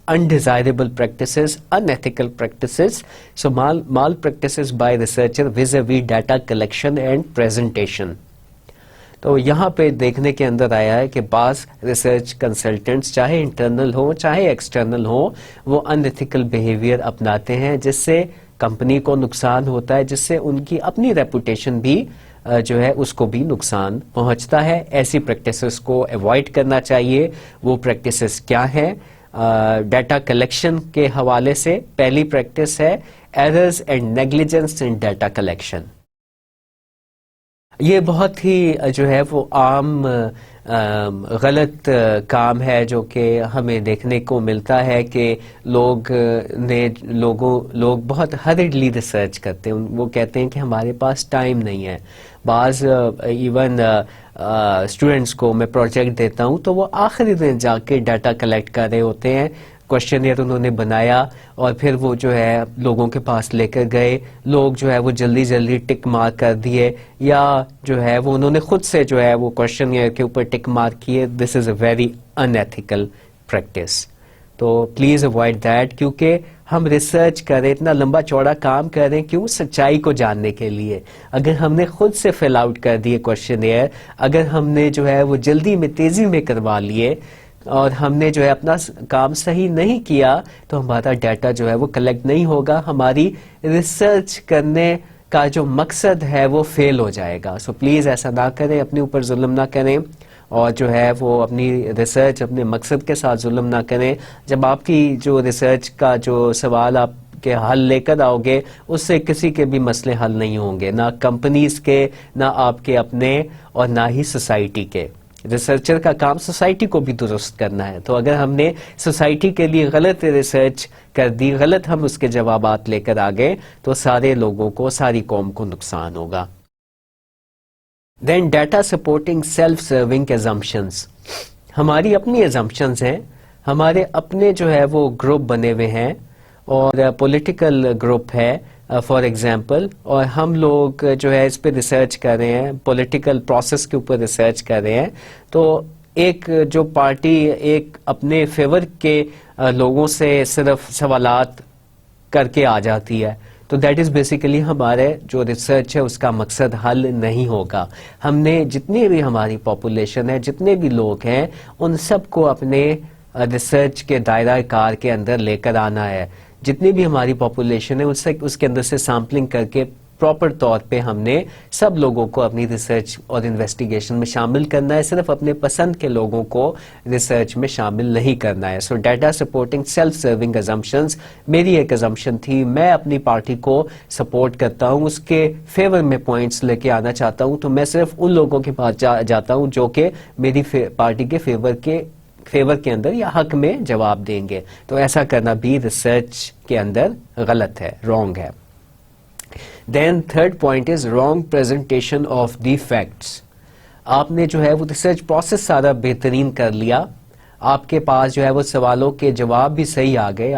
undesirable practices, unethical practices. So malpractices by researcher vis-a-vis data collection and presentation. تو یہاں پہ دیکھنے کے اندر آیا ہے کہ بعض ریسرچ کنسلٹنٹس چاہے انٹرنل ہوں چاہے ایکسٹرنل ہوں, وہ انیتھیکل بیہیویئر اپناتے ہیں جس سے کمپنی کو نقصان ہوتا ہے, جس سے ان کی اپنی ریپوٹیشن بھی جو ہے اس کو بھی نقصان پہنچتا ہے. ایسی پریکٹسز کو ایوائڈ کرنا چاہیے. وہ پریکٹسز کیا ہیں؟ ڈیٹا کلیکشن کے حوالے سے پہلی پریکٹس ہے errors and negligence in data collection. یہ بہت ہی جو ہے وہ عام غلط کام ہے جو کہ ہمیں دیکھنے کو ملتا ہے کہ لوگ بہت ہریڈلی ریسرچ کرتے ہیں. وہ کہتے ہیں کہ ہمارے پاس ٹائم نہیں ہے. بعض ایون اسٹوڈنٹس کو میں پروجیکٹ دیتا ہوں تو وہ آخری دن جا کے ڈیٹا کلیکٹ کر رہے ہوتے ہیں. کوشچنئر انہوں نے بنایا اور پھر وہ جو ہے لوگوں کے پاس لے کر گئے. لوگ جو ہے وہ جلدی جلدی ٹک مارک کر دیے, یا جو ہے وہ انہوں نے خود سے جو ہے وہ کوشچنئر کے اوپر ٹک مارک کیے. This is a very unethical practice. تو پلیز اوائڈ دیٹ, کیونکہ ہم ریسرچ کریں, اتنا لمبا چوڑا کام کریں کیوں؟ سچائی کو جاننے کے لیے. اگر ہم نے خود سے فل آؤٹ کر دیے کوشچنئر, اگر ہم نے جو ہے وہ جلدی میں تیزی میں کروا لیے اور ہم نے جو ہے اپنا کام صحیح نہیں کیا, تو ہمارا ڈیٹا جو ہے وہ کلیکٹ نہیں ہوگا. ہماری ریسرچ کرنے کا جو مقصد ہے وہ فیل ہو جائے گا. سو پلیز ایسا نہ کریں, اپنے اوپر ظلم نہ کریں, اور جو ہے وہ اپنی ریسرچ اپنے مقصد کے ساتھ ظلم نہ کریں. جب آپ کی جو ریسرچ کا جو سوال آپ کے حل لے کر آؤ گے اس سے کسی کے بھی مسئلے حل نہیں ہوں گے، نہ کمپنیز کے، نہ آپ کے اپنے، اور نہ ہی سوسائٹی کے۔ ریسرچر کا کام سوسائٹی کو بھی درست کرنا ہے، تو اگر ہم نے سوسائٹی کے لیے غلط ریسرچ کر دی، غلط ہم اس کے جوابات لے کر آ گئے، تو سارے لوگوں کو، ساری قوم کو نقصان ہوگا۔ Then data supporting self serving assumptions, ہماری اپنی ایزمپشنز ہیں، ہمارے اپنے جو ہے وہ گروپ بنے ہوئے ہیں، اور پولیٹیکل گروپ ہے فار ایگزامپل، اور ہم لوگ جو ہے اس پہ ریسرچ کر رہے ہیں، پولیٹیکل پروسیس کے اوپر ریسرچ کر رہے ہیں، تو ایک جو پارٹی ایک اپنے فیور کے لوگوں سے صرف سوالات کر کے آ جاتی ہے، تو دیٹ از بیسیکلی ہمارے جو ریسرچ ہے اس کا مقصد حل نہیں ہوگا۔ ہم نے جتنی بھی ہماری پاپولیشن ہے، جتنے بھی لوگ ہیں، ان سب کو اپنے ریسرچ کے دائرہ کار کے اندر لے کر آنا ہے۔ جتنی بھی ہماری پاپولیشن ہے اس کے اندر سے سیمپلنگ کر کے پراپر طور پہ ہم نے سب لوگوں کو اپنی ریسرچ اور انویسٹیگیشن میں شامل کرنا ہے، صرف اپنے پسند کے لوگوں کو ریسرچ میں شامل نہیں کرنا ہے۔ So data supporting self serving assumptions میری ایک ایزمپشن تھی، میں اپنی پارٹی کو سپورٹ کرتا ہوں، اس کے فیور میں پوائنٹس لے کے آنا چاہتا ہوں، تو میں صرف ان لوگوں کے پاس جاتا ہوں جو کہ میری پارٹی کے فیور کے اندر یا حق میں جواب دیں گے، تو ایسا کرنا بھی ریسرچ کے اندر غلط ہے، رانگ ہے۔ Then third point is wrong presentation of the facts, آپ نے جو ہے وہ ریسرچ پروسیس سارا بہترین کر لیا، آپ کے پاس جو ہے وہ سوالوں کے جواب بھی صحیح آ گئے،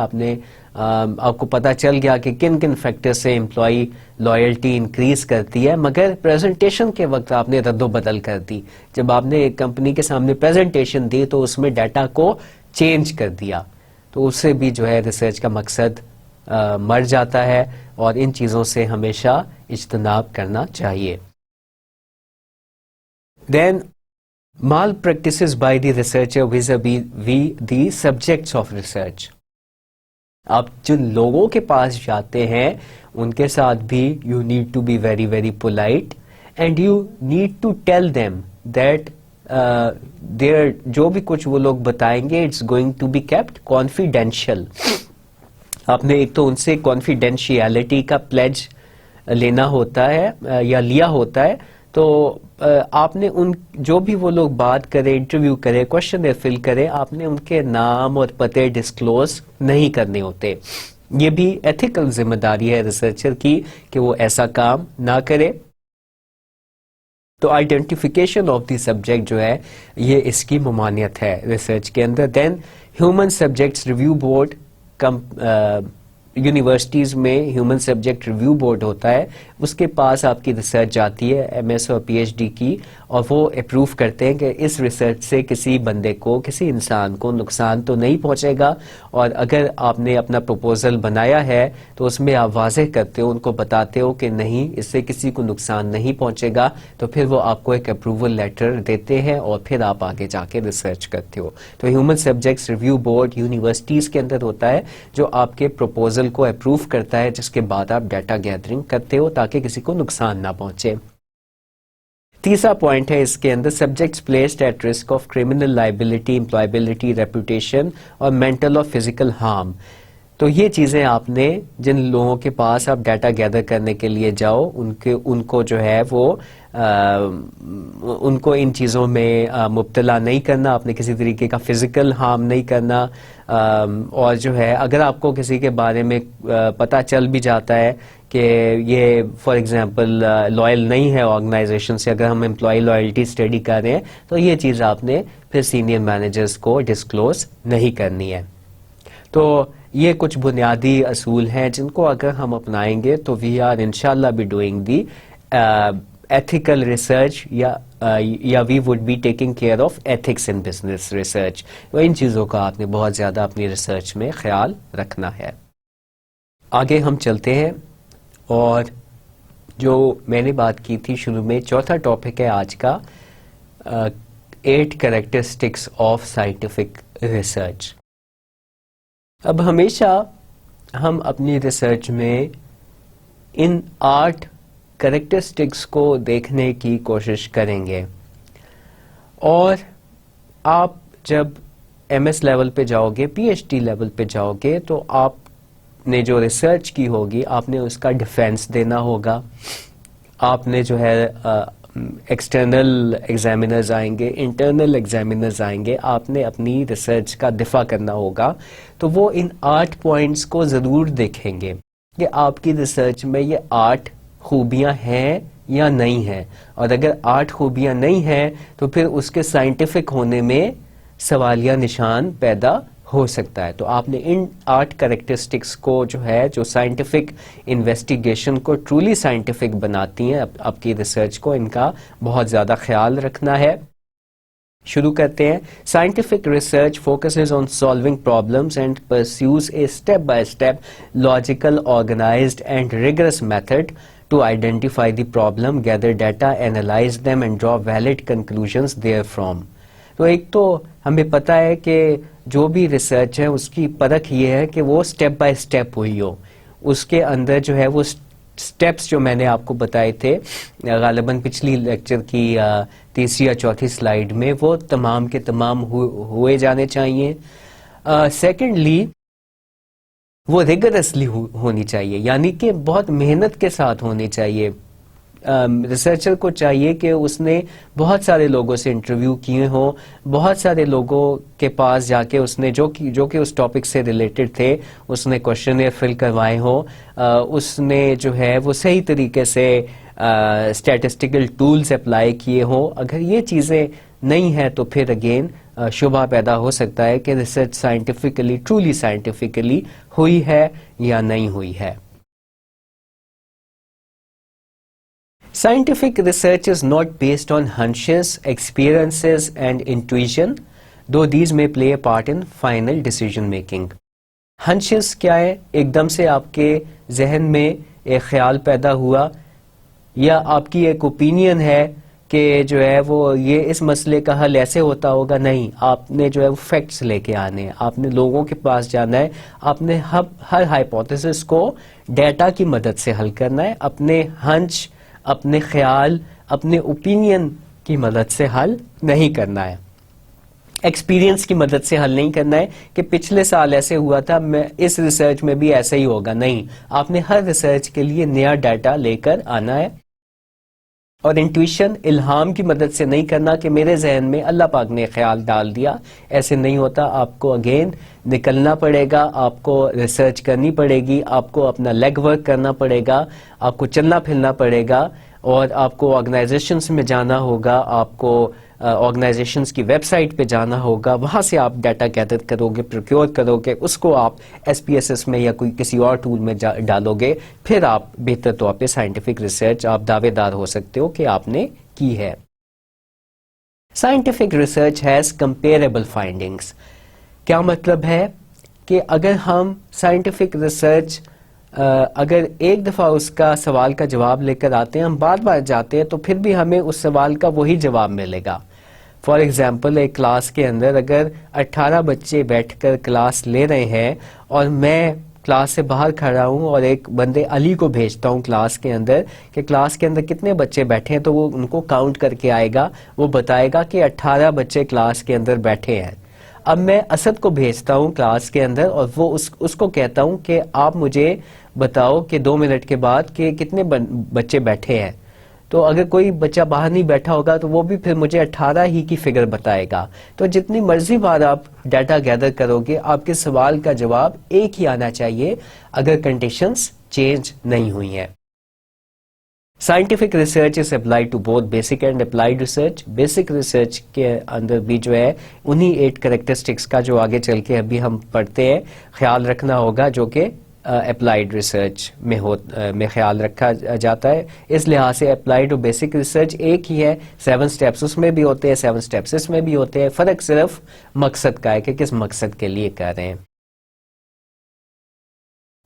آپ کو پتا چل گیا کہ کن کن فیکٹر سے امپلائی لائلٹی انکریز کرتی ہے، مگر پریزنٹیشن کے وقت آپ نے رد و بدل کر دی، جب آپ نے ایک کمپنی کے سامنے پریزنٹیشن دی تو اس میں ڈیٹا کو چینج کر دیا، تو اس سے بھی جو ہے ریسرچ کا مقصد مر جاتا ہے، اور ان چیزوں سے ہمیشہ اجتناب کرنا چاہیے۔ Then malpractices by the researcher we the subjects of research, آپ جن لوگوں کے پاس جاتے ہیں ان کے ساتھ بھی you need to be very very polite, and you need to tell them that there جو بھی کچھ وہ لوگ بتائیں گے it's going to be kept confidential. آپ نے ایک تو ان سے کانفیڈینشیلٹی کا پلیج لینا ہوتا ہے یا لیا ہوتا ہے، تو آپ نے ان جو بھی وہ لوگ بات کرے، انٹرویو کرے، کوشچن فل کرے، آپ نے ان کے نام اور پتے ڈسکلوز نہیں کرنے ہوتے۔ یہ بھی ایتھیکل ذمہ داری ہے ریسرچر کی کہ وہ ایسا کام نہ کرے۔ تو آئیڈینٹیفیکیشن آف دی سبجیکٹ جو ہے یہ اس کی ممانعت ہے ریسرچ کے اندر۔ Then human subjects review board, universities میں ہیومن سبجیکٹ ریویو بورڈ ہوتا ہے، اس کے پاس آپ کی ریسرچ جاتی ہے ایم ایس اور پی ایچ ڈی کی، اور وہ اپروو کرتے ہیں کہ اس ریسرچ سے کسی بندے کو، کسی انسان کو نقصان تو نہیں پہنچے گا، اور اگر آپ نے اپنا پروپوزل بنایا ہے تو اس میں آپ واضح کرتے ہو، ان کو بتاتے ہو کہ نہیں اس سے کسی کو نقصان نہیں پہنچے گا، تو پھر وہ آپ کو ایک اپروول لیٹر دیتے ہیں، اور پھر آپ آگے جا کے ریسرچ کرتے ہو۔ تو human subjects review board universities کے اندر ہوتا ہے جو آپ کے پروپوزل کو اپروو کرتا ہے، جس کے بعد آپ ڈیٹا گیدرنگ کرتے ہو تاکہ کسی کو نقصان نہ پہنچے۔ تیسرا پوائنٹ ہے اس کے اندر subjects placed at risk of criminal liability, employability, reputation اور مینٹل اور فزیکل ہارم۔ تو یہ چیزیں آپ نے جن لوگوں کے پاس آپ ڈیٹا گیدر کرنے کے لیے جاؤ ان کو جو ہے وہ ان کو ان چیزوں میں مبتلا نہیں کرنا، آپ نے کسی طریقے کا فزیکل ہارم نہیں کرنا، اور جو ہے اگر آپ کو کسی کے بارے میں پتہ چل بھی جاتا ہے کہ یہ فار ایگزامپل لائل نہیں ہے آرگنائزیشن سے، اگر ہم امپلائی لائلٹی اسٹڈی کر رہے ہیں تو یہ چیز آپ نے پھر سینئر مینیجرز کو ڈسکلوز نہیں کرنی ہے۔ تو یہ کچھ بنیادی اصول ہیں جن کو اگر ہم اپنائیں گے تو وی آر انشاءاللہ be doing the ethical research, یا we would be taking care of ethics in business research. تو ان چیزوں کا آپ نے بہت زیادہ اپنی ریسرچ میں خیال رکھنا ہے۔ آگے ہم چلتے ہیں، اور جو میں نے بات کی تھی شروع میں، چوتھا ٹاپک ہے آج کا 8 کریکٹرسٹکس آف سائنٹیفک ریسرچ۔ اب ہمیشہ ہم اپنی ریسرچ میں ان 8 کریکٹرسٹکس کو دیکھنے کی کوشش کریں گے، اور آپ جب ایم ایس لیول پہ جاؤ گے، پی ایچ ڈی لیول پہ جاؤ گے، تو آپ نے جو ریسرچ کی ہوگی آپ نے اس کا ڈیفینس دینا ہوگا. آپ نے جو ہے ایکسٹرنل ایگزامینرز آئیں گے, انٹرنل ایگزامینرز آئیں گے, آپ نے اپنی ریسرچ کا دفاع کرنا ہوگا. تو وہ ان 8 پوائنٹس کو ضرور دیکھیں گے کہ آپ کی ریسرچ میں یہ 8 خوبیاں ہیں یا نہیں ہیں, اور اگر 8 خوبیاں نہیں ہیں تو پھر اس کے سائنٹیفک ہونے میں سوالیہ نشان پیدا ہو سکتا ہے. تو آپ نے ان 8 کریکٹرسٹکس کو جو ہے, جو سائنٹیفک انویسٹیگیشن کو ٹرولی سائنٹیفک بناتی ہیں آپ کی ریسرچ کو, ان کا بہت زیادہ خیال رکھنا ہے. شروع کرتے ہیں. Scientific research focuses on solving problems and pursues a step by step logical organized and rigorous method to identify the problem, gather data, analyze them and draw valid conclusions therefrom. تو ایک تو ہمیں پتہ ہے کہ جو بھی ریسرچ ہے اس کی پرکھ یہ ہے کہ وہ اسٹیپ بائی اسٹیپ ہوئی ہو, اس کے اندر جو ہے وہ اسٹیپس جو میں نے آپ کو بتائے تھے غالباً پچھلی لیکچر کی تیسری یا چوتھی سلائیڈ میں, وہ تمام کے تمام ہوئے جانے چاہیے. سیکنڈلی وہ ریگرسلی ہونی چاہیے, یعنی کہ بہت محنت کے ساتھ ہونی چاہیے. ریسرچر کو چاہیے کہ اس نے بہت سارے لوگوں سے انٹرویو کیے ہوں, بہت سارے لوگوں کے پاس جا کے اس نے جو کہ اس ٹاپک سے ریلیٹڈ تھے اس نے کوشچنئر فل کروائے ہوں, اس نے جو ہے وہ صحیح طریقے سے اسٹیٹسٹیکل ٹولز اپلائی کیے ہوں. اگر یہ چیزیں نہیں ہیں تو پھر اگین شبہ پیدا ہو سکتا ہے کہ ریسرچ سائنٹیفکلی ٹرولی سائنٹیفکلی ہوئی ہے یا نہیں ہوئی ہے. Scientific research is not based on hunches, experiences and intuition, though these may play a part in final decision making. Hunches کیا ہے؟ ایک دم سے آپ کے ذہن میں ایک خیال پیدا ہوا, یا آپ کی ایک اوپینین ہے کہ جو ہے وہ یہ اس مسئلے کا حل ایسے ہوتا ہوگا. نہیں, آپ نے جو ہے وہ فیکٹس لے کے آنے ہیں, آپ نے لوگوں کے پاس جانا ہے, آپ نے ہر ہائپوتھیسس کو ڈیٹا کی مدد سے حل کرنا ہے, اپنے ہنچ, اپنے خیال, اپنے اوپینین کی مدد سے حل نہیں کرنا ہے, ایکسپیرینس کی مدد سے حل نہیں کرنا ہے کہ پچھلے سال ایسے ہوا تھا, میں اس ریسرچ میں بھی ایسے ہی ہوگا. نہیں, آپ نے ہر ریسرچ کے لیے نیا ڈیٹا لے کر آنا ہے. اور انٹویشن, الہام کی مدد سے نہیں کرنا کہ میرے ذہن میں اللہ پاک نے خیال ڈال دیا, ایسے نہیں ہوتا. آپ کو اگین نکلنا پڑے گا, آپ کو ریسرچ کرنی پڑے گی, آپ کو اپنا لیگ ورک کرنا پڑے گا, آپ کو چلنا پھرنا پڑے گا, اور آپ کو آرگنائزیشنز میں جانا ہوگا, آپ کو آرگنائزیشنز کی ویب سائٹ پہ جانا ہوگا, وہاں سے آپ ڈیٹا گیدر کرو گے, پروکیور کرو گے, اس کو آپ ایس پی ایس ایس میں یا کوئی کسی اور ٹول میں ڈالو گے, پھر آپ بہتر طور پہ سائنٹیفک ریسرچ آپ دعوے دار ہو سکتے ہو کہ آپ نے کی ہے. Scientific research has comparable findings. کیا مطلب ہے کہ اگر ہم سائنٹیفک ریسرچ اگر ایک دفعہ اس کا سوال کا جواب لے کر آتے ہیں, ہم بار بار جاتے ہیں, تو پھر بھی ہمیں اس سوال کا وہی جواب ملے گا. فار ایگزامپل, ایک کلاس کے اندر اگر 18 بچے بیٹھ کر کلاس لے رہے ہیں اور میں کلاس سے باہر کھڑا ہوں اور ایک بندے علی کو بھیجتا ہوں کلاس کے اندر کہ کلاس کے اندر کتنے بچے بیٹھے ہیں, تو وہ ان کو کاؤنٹ کر کے آئے گا, وہ بتائے گا کہ 18 بچے کلاس کے اندر بیٹھے ہیں. اب میں اسد کو بھیجتا ہوں کلاس کے اندر اور وہ اس کو کہتا ہوں کہ آپ مجھے بتاؤ کہ 2 منٹ کے بعد کہ کتنے بچے بیٹھے ہیں. تو اگر کوئی بچہ باہر نہیں بیٹھا ہوگا تو وہ بھی پھر مجھے 18 ہی کی فگر بتائے گا. تو جتنی مرضی بار آپ ڈیٹا گیدر کرو گے, آپ کے سوال کا جواب ایک ہی آنا چاہیے اگر کنڈیشنز چینج نہیں ہوئی ہیں. Scientific research is applied to both basic and applied research. Basic research کے اندر بھی جو ہے انہی 8 کریکٹرسٹکس کا جو آگے چل کے ابھی ہم پڑھتے ہیں خیال رکھنا ہوگا, جو کہ اپلائیڈ ریسرچ میں خیال رکھا جاتا ہے. اس لحاظ سے اپلائیڈ اور بیسک ریسرچ ایک ہی ہے, 7 سٹیپس اس میں بھی ہوتے ہیں, 7 سٹیپس اس میں بھی ہوتے ہیں. فرق صرف مقصد کا ہے کہ کس مقصد کے لیے کر رہے ہیں.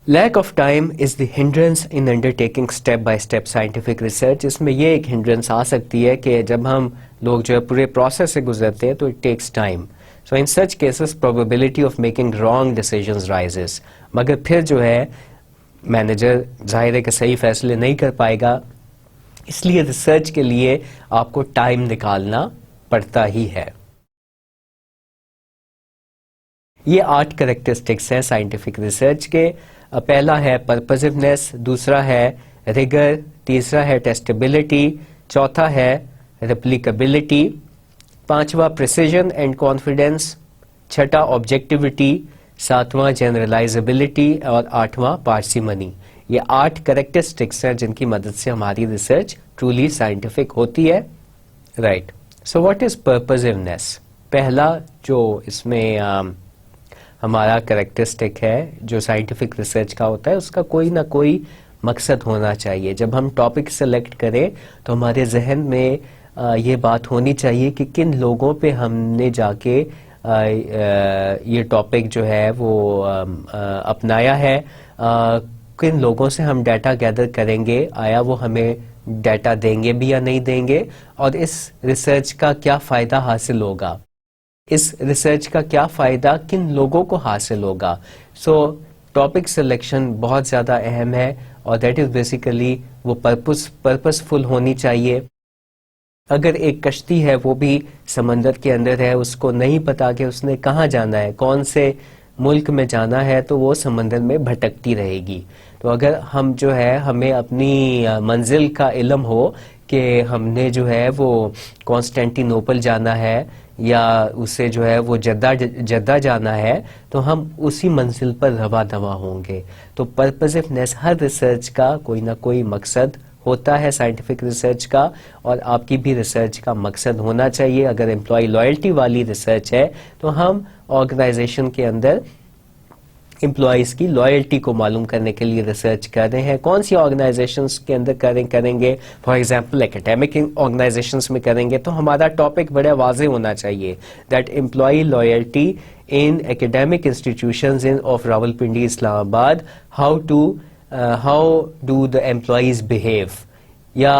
Lack of time is the hindrance in undertaking step by step scientific research. اس میں یہ ایک ہنڈرنس آ سکتی ہے کہ جب ہم لوگ جو ہے پورے پروسیس سے گزرتے ہیں تو it takes time. So in such cases probability of making wrong decisions rises. مگر پھر جو ہے مینیجر ظاہر ہے کہ صحیح فیصلے نہیں کر پائے گا, اس لیے ریسرچ کے لیے آپ کو ٹائم نکالنا پڑتا ہی ہے. یہ 8 کریکٹرسٹکس ہیں سائنٹیفک ریسرچ کے. پہلا ہے پرپزونیس، دوسرا ہے ریگر، تیسرا ہے ٹیسٹیبلٹی، چوتھا ہے ریپلیکیبلٹی، پانچواں پریسیجن اینڈ کانفیڈینس، چھٹا آبجیکٹیوٹی، ساتواں جنرلائزبلٹی اور آٹھواں پارسیمنی. یہ 8 کریکٹرسٹکس ہیں جن کی مدد سے ہماری ریسرچ ٹرولی سائنٹیفک ہوتی ہے. Right. So what is purposiveness? پہلا جو اس میں ہمارا کریکٹرسٹک ہے جو سائنٹیفک ریسرچ کا ہوتا ہے، اس کا کوئی نہ کوئی مقصد ہونا چاہیے. جب ہم ٹاپک سلیکٹ کریں تو ہمارے ذہن میں یہ بات ہونی چاہیے کہ کن لوگوں پہ ہم نے جا کے یہ ٹاپک جو ہے وہ اپنایا ہے، کن لوگوں سے ہم ڈیٹا گیدر کریں گے، آیا وہ ہمیں ڈیٹا دیں گے بھی یا نہیں دیں گے، اور اس ریسرچ کا کیا فائدہ حاصل ہوگا، اس ریسرچ کا کیا فائدہ کن لوگوں کو حاصل ہوگا. سو ٹاپک سلیکشن بہت زیادہ اہم ہے، اور دیٹ از بیسیکلی وہ پرپسفل ہونی چاہیے. اگر ایک کشتی ہے وہ بھی سمندر کے اندر ہے، اس کو نہیں پتا کہ اس نے کہاں جانا ہے، کون سے ملک میں جانا ہے، تو وہ سمندر میں بھٹکتی رہے گی. تو اگر ہم جو ہے ہمیں اپنی منزل کا علم ہو کہ ہم نے جو ہے وہ کانسٹینٹی نوپل جانا ہے یا اسے جو ہے وہ جدہ جانا ہے، تو ہم اسی منزل پر رواں دواں ہوں گے. تو پرپزونیس ہر ریسرچ کا کوئی نہ کوئی مقصد ہوتا ہے سائنٹیفک ریسرچ کا، اور آپ کی بھی ریسرچ کا مقصد ہونا چاہیے. اگر امپلائی لائلٹی والی ریسرچ ہے تو ہم آرگنائزیشن کے اندر امپلائیز کی لائلٹی کو معلوم کرنے کے لیے ریسرچ کر رہے ہیں. کون سی آرگنائزیشنس کے اندر کریں گے؟ فار ایگزامپل اکیڈیمک آرگنائزیشنس میں کریں گے تو ہمارا ٹاپک بڑا واضح ہونا چاہیے، that employee loyalty in academic institutions of Rawalpindi Islamabad, how do the employees behave, یا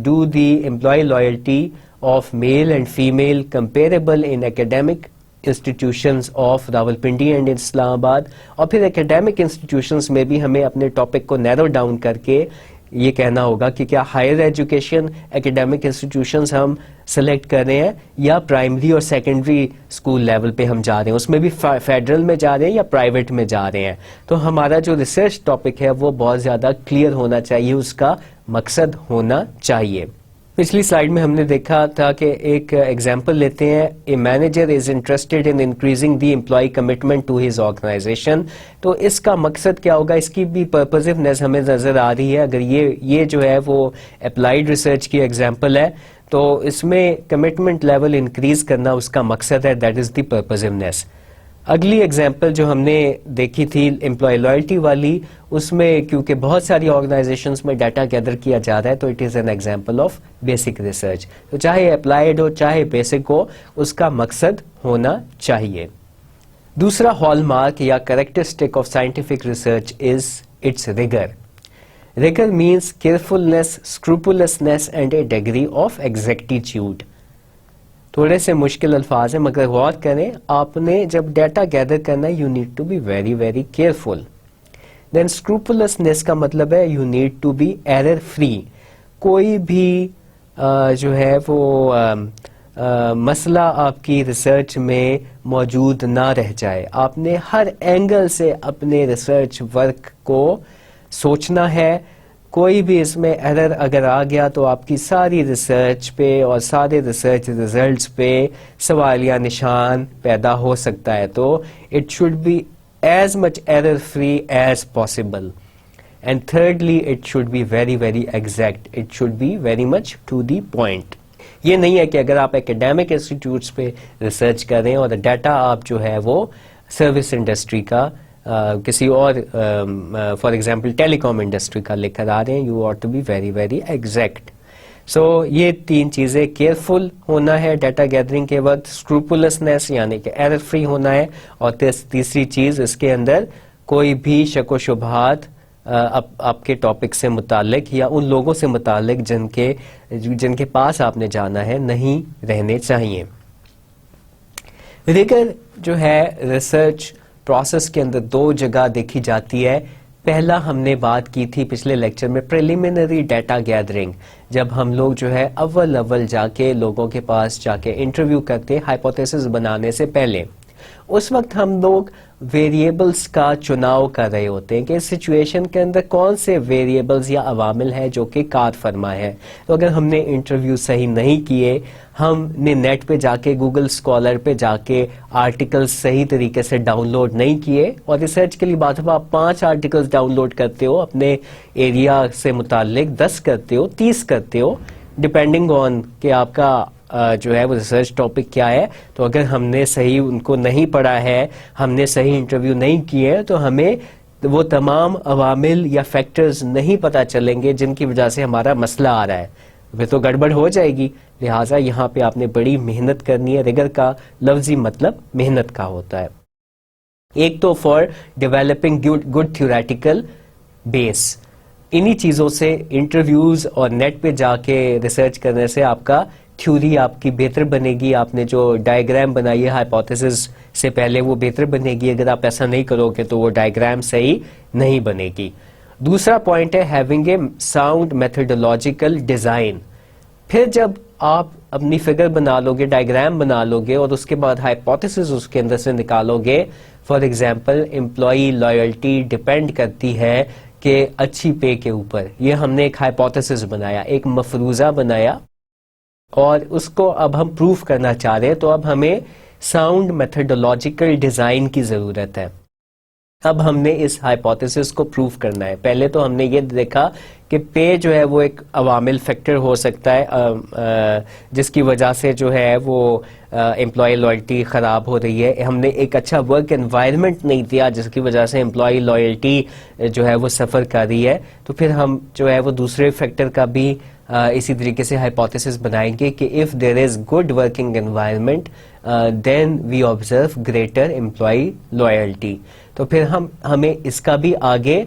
do the employee loyalty of male and female comparable in academic institutions of Rawalpindi and Islamabad. اور پھر اکیڈیمک انسٹیٹیوشنس میں بھی ہمیں اپنے ٹاپک کو narrow down کر کے یہ کہنا ہوگا کہ کیا ہائر ایجوکیشن اکیڈیمک انسٹیٹیوشنز ہم سلیکٹ کر رہے ہیں یا پرائمری اور سیکنڈری اسکول لیول پہ ہم جا رہے ہیں، اس میں بھی فیڈرل میں جا رہے ہیں یا پرائیویٹ میں جا رہے ہیں. تو ہمارا جو ریسرچ ٹاپک ہے وہ بہت زیادہ کلیئر ہونا چاہیے، اس کا مقصد ہونا چاہیے. پچھلی سلائیڈ میں ہم نے دیکھا تھا کہ ایک ایگزامپل لیتے ہیں، a manager is interested in increasing the employee commitment to his organization. تو اس کا مقصد کیا ہوگا؟ اس کی بھی پرپزونیس ہمیں نظر آ رہی ہے. اگر یہ جو ہے وہ اپلائیڈ ریسرچ کی ایگزامپل ہے تو اس میں کمٹمنٹ لیول انکریز کرنا اس کا مقصد ہے، دیٹ از دی پرپزونیس. اگلی ایگزامپل جو ہم نے دیکھی تھی امپلائی لائلٹی والی، اس میں کیونکہ بہت ساری آرگنائزیشنز میں ڈیٹا گیدر کیا جا رہا ہے تو it is an example of basic research. تو چاہے اپلائیڈ ہو چاہے بیسک ہو، اس کا مقصد ہونا چاہیے. دوسرا ہال مارک یا characteristic of scientific research is its rigour. Rigour means carefulness, scrupulousness and a degree of exactitude. تھوڑے سے مشکل الفاظ ہیں مگر غور کریں، آپ نے جب ڈیٹا گیدر کرنا ہے you need to be very very careful. Then scrupulousness کا مطلب ہے you need to be error free. کوئی بھی جو ہے وہ مسئلہ آپ کی ریسرچ میں موجود نہ رہ جائے. آپ نے ہر اینگل سے اپنے ریسرچ ورک کو سوچنا ہے. کوئی بھی اس میں ایرر اگر آ گیا تو آپ کی ساری ریسرچ پہ اور سارے ریسرچ ریزلٹس پہ سوالیہ نشان پیدا ہو سکتا ہے. تو it should be as much error free as possible. And thirdly it should be very very exact. It should be very much to the point. یہ نہیں ہے کہ اگر آپ اکیڈیمک انسٹیٹیوٹس پہ ریسرچ کریں اور ڈیٹا آپ جو ہے وہ سروس انڈسٹری کا کسی اور for example telecom industry کا لے کر آ رہے ہیں، you ought to be very very exact. So یہ 3 چیزیں، کیئرفل ہونا ہے ڈیٹا گیدرنگ کے وقت، اسکروپولسنس یعنی کہ ایرر فری ہونا ہے، اور تیسری چیز اس کے اندر کوئی بھی شک و شبہات آپ کے ٹاپک سے متعلق یا ان لوگوں سے متعلق جن کے پاس آپ نے جانا ہے نہیں رہنے چاہیے. ریگر جو ہے ریسرچ پروسیس کے اندر 2 جگہ دیکھی جاتی ہے. پہلا ہم نے بات کی تھی پچھلے لیکچر میں پریلیمنری ڈیٹا گیدرنگ، جب ہم لوگ جو ہے اول جا کے لوگوں کے پاس جا کے انٹرویو کرتے ہائپوتھیسس بنانے سے پہلے. اس وقت ہم لوگ ویریبلس کا چناؤ کر رہے ہوتے ہیں کہ اس سچویشن کے اندر کون سے ویریبلز یا عوامل ہیں جو کہ کار فرما ہے. تو اگر ہم نے انٹرویو صحیح نہیں کیے, ہم نے نیٹ پہ جا کے گوگل اسکالر پہ جا کے آرٹیکلز صحیح طریقے سے ڈاؤن لوڈ نہیں کیے, اور ریسرچ کے لیے بات ہو آپ 5 آرٹیکلز ڈاؤن لوڈ کرتے ہو, اپنے ایریا سے متعلق 10 کرتے ہو, 30 کرتے ہو, ڈپینڈنگ آن کہ آپ کا جو ہے وہ ریسرچ ٹاپک کیا ہے. تو اگر ہم نے صحیح ان کو نہیں پڑھا ہے, ہم نے صحیح انٹرویو نہیں کیے ہیں, تو ہمیں وہ تمام عوامل یا فیکٹرز نہیں پتہ چلیں گے جن کی وجہ سے ہمارا مسئلہ آ رہا ہے, وہ تو گڑبڑ ہو جائے گی. لہٰذا یہاں پہ آپ نے بڑی محنت کرنی ہے. ریگر کا لفظی مطلب محنت کا ہوتا ہے. ایک تو فار ڈیولپنگ گڈ تھیوریٹیکل بیس, انہی چیزوں سے انٹرویوز اور نیٹ پہ جا کے ریسرچ کرنے سے آپ کا تھیوری آپ کی بہتر بنے گی. آپ نے جو ڈائیگرام بنائی ہے ہائپوتھیسس سے پہلے وہ بہتر بنے گی. اگر آپ ایسا نہیں کرو گے تو وہ ڈائیگرام صحیح نہیں بنے گی. دوسرا پوائنٹ ہے having a sound methodological design. پھر جب آپ اپنی فگر بنا لو گے, ڈائیگرام بنا لو گے, اور اس کے بعد ہائپوتھیسس اس کے اندر سے نکالو گے. For example employee loyalty depend کرتی ہے کہ اچھی پے کے اوپر. یہ ہم نے ایک ہائپوتھیسس بنایا, ایک مفروضہ بنایا, اور اس کو اب ہم پروف کرنا چاہ رہے ہیں. تو اب ہمیں ساؤنڈ میتھڈولوجیکل ڈیزائن کی ضرورت ہے. اب ہم نے اس ہائپوتھیسس کو پروف کرنا ہے. پہلے تو ہم نے یہ دیکھا کہ پے جو ہے وہ ایک عوامل فیکٹر ہو سکتا ہے جس کی وجہ سے جو ہے وہ امپلائی لائلٹی خراب ہو رہی ہے. ہم نے ایک اچھا ورک انوائرمنٹ نہیں دیا جس کی وجہ سے امپلائی لائلٹی جو ہے وہ سفر کر رہی ہے. تو پھر ہم جو ہے وہ دوسرے فیکٹر کا بھی اسی طریقے سے ہائپوتھیسس بنائیں گے کہ if there is good working environment then we observe greater employee loyalty. تو پھر ہمیں اس کا بھی آگے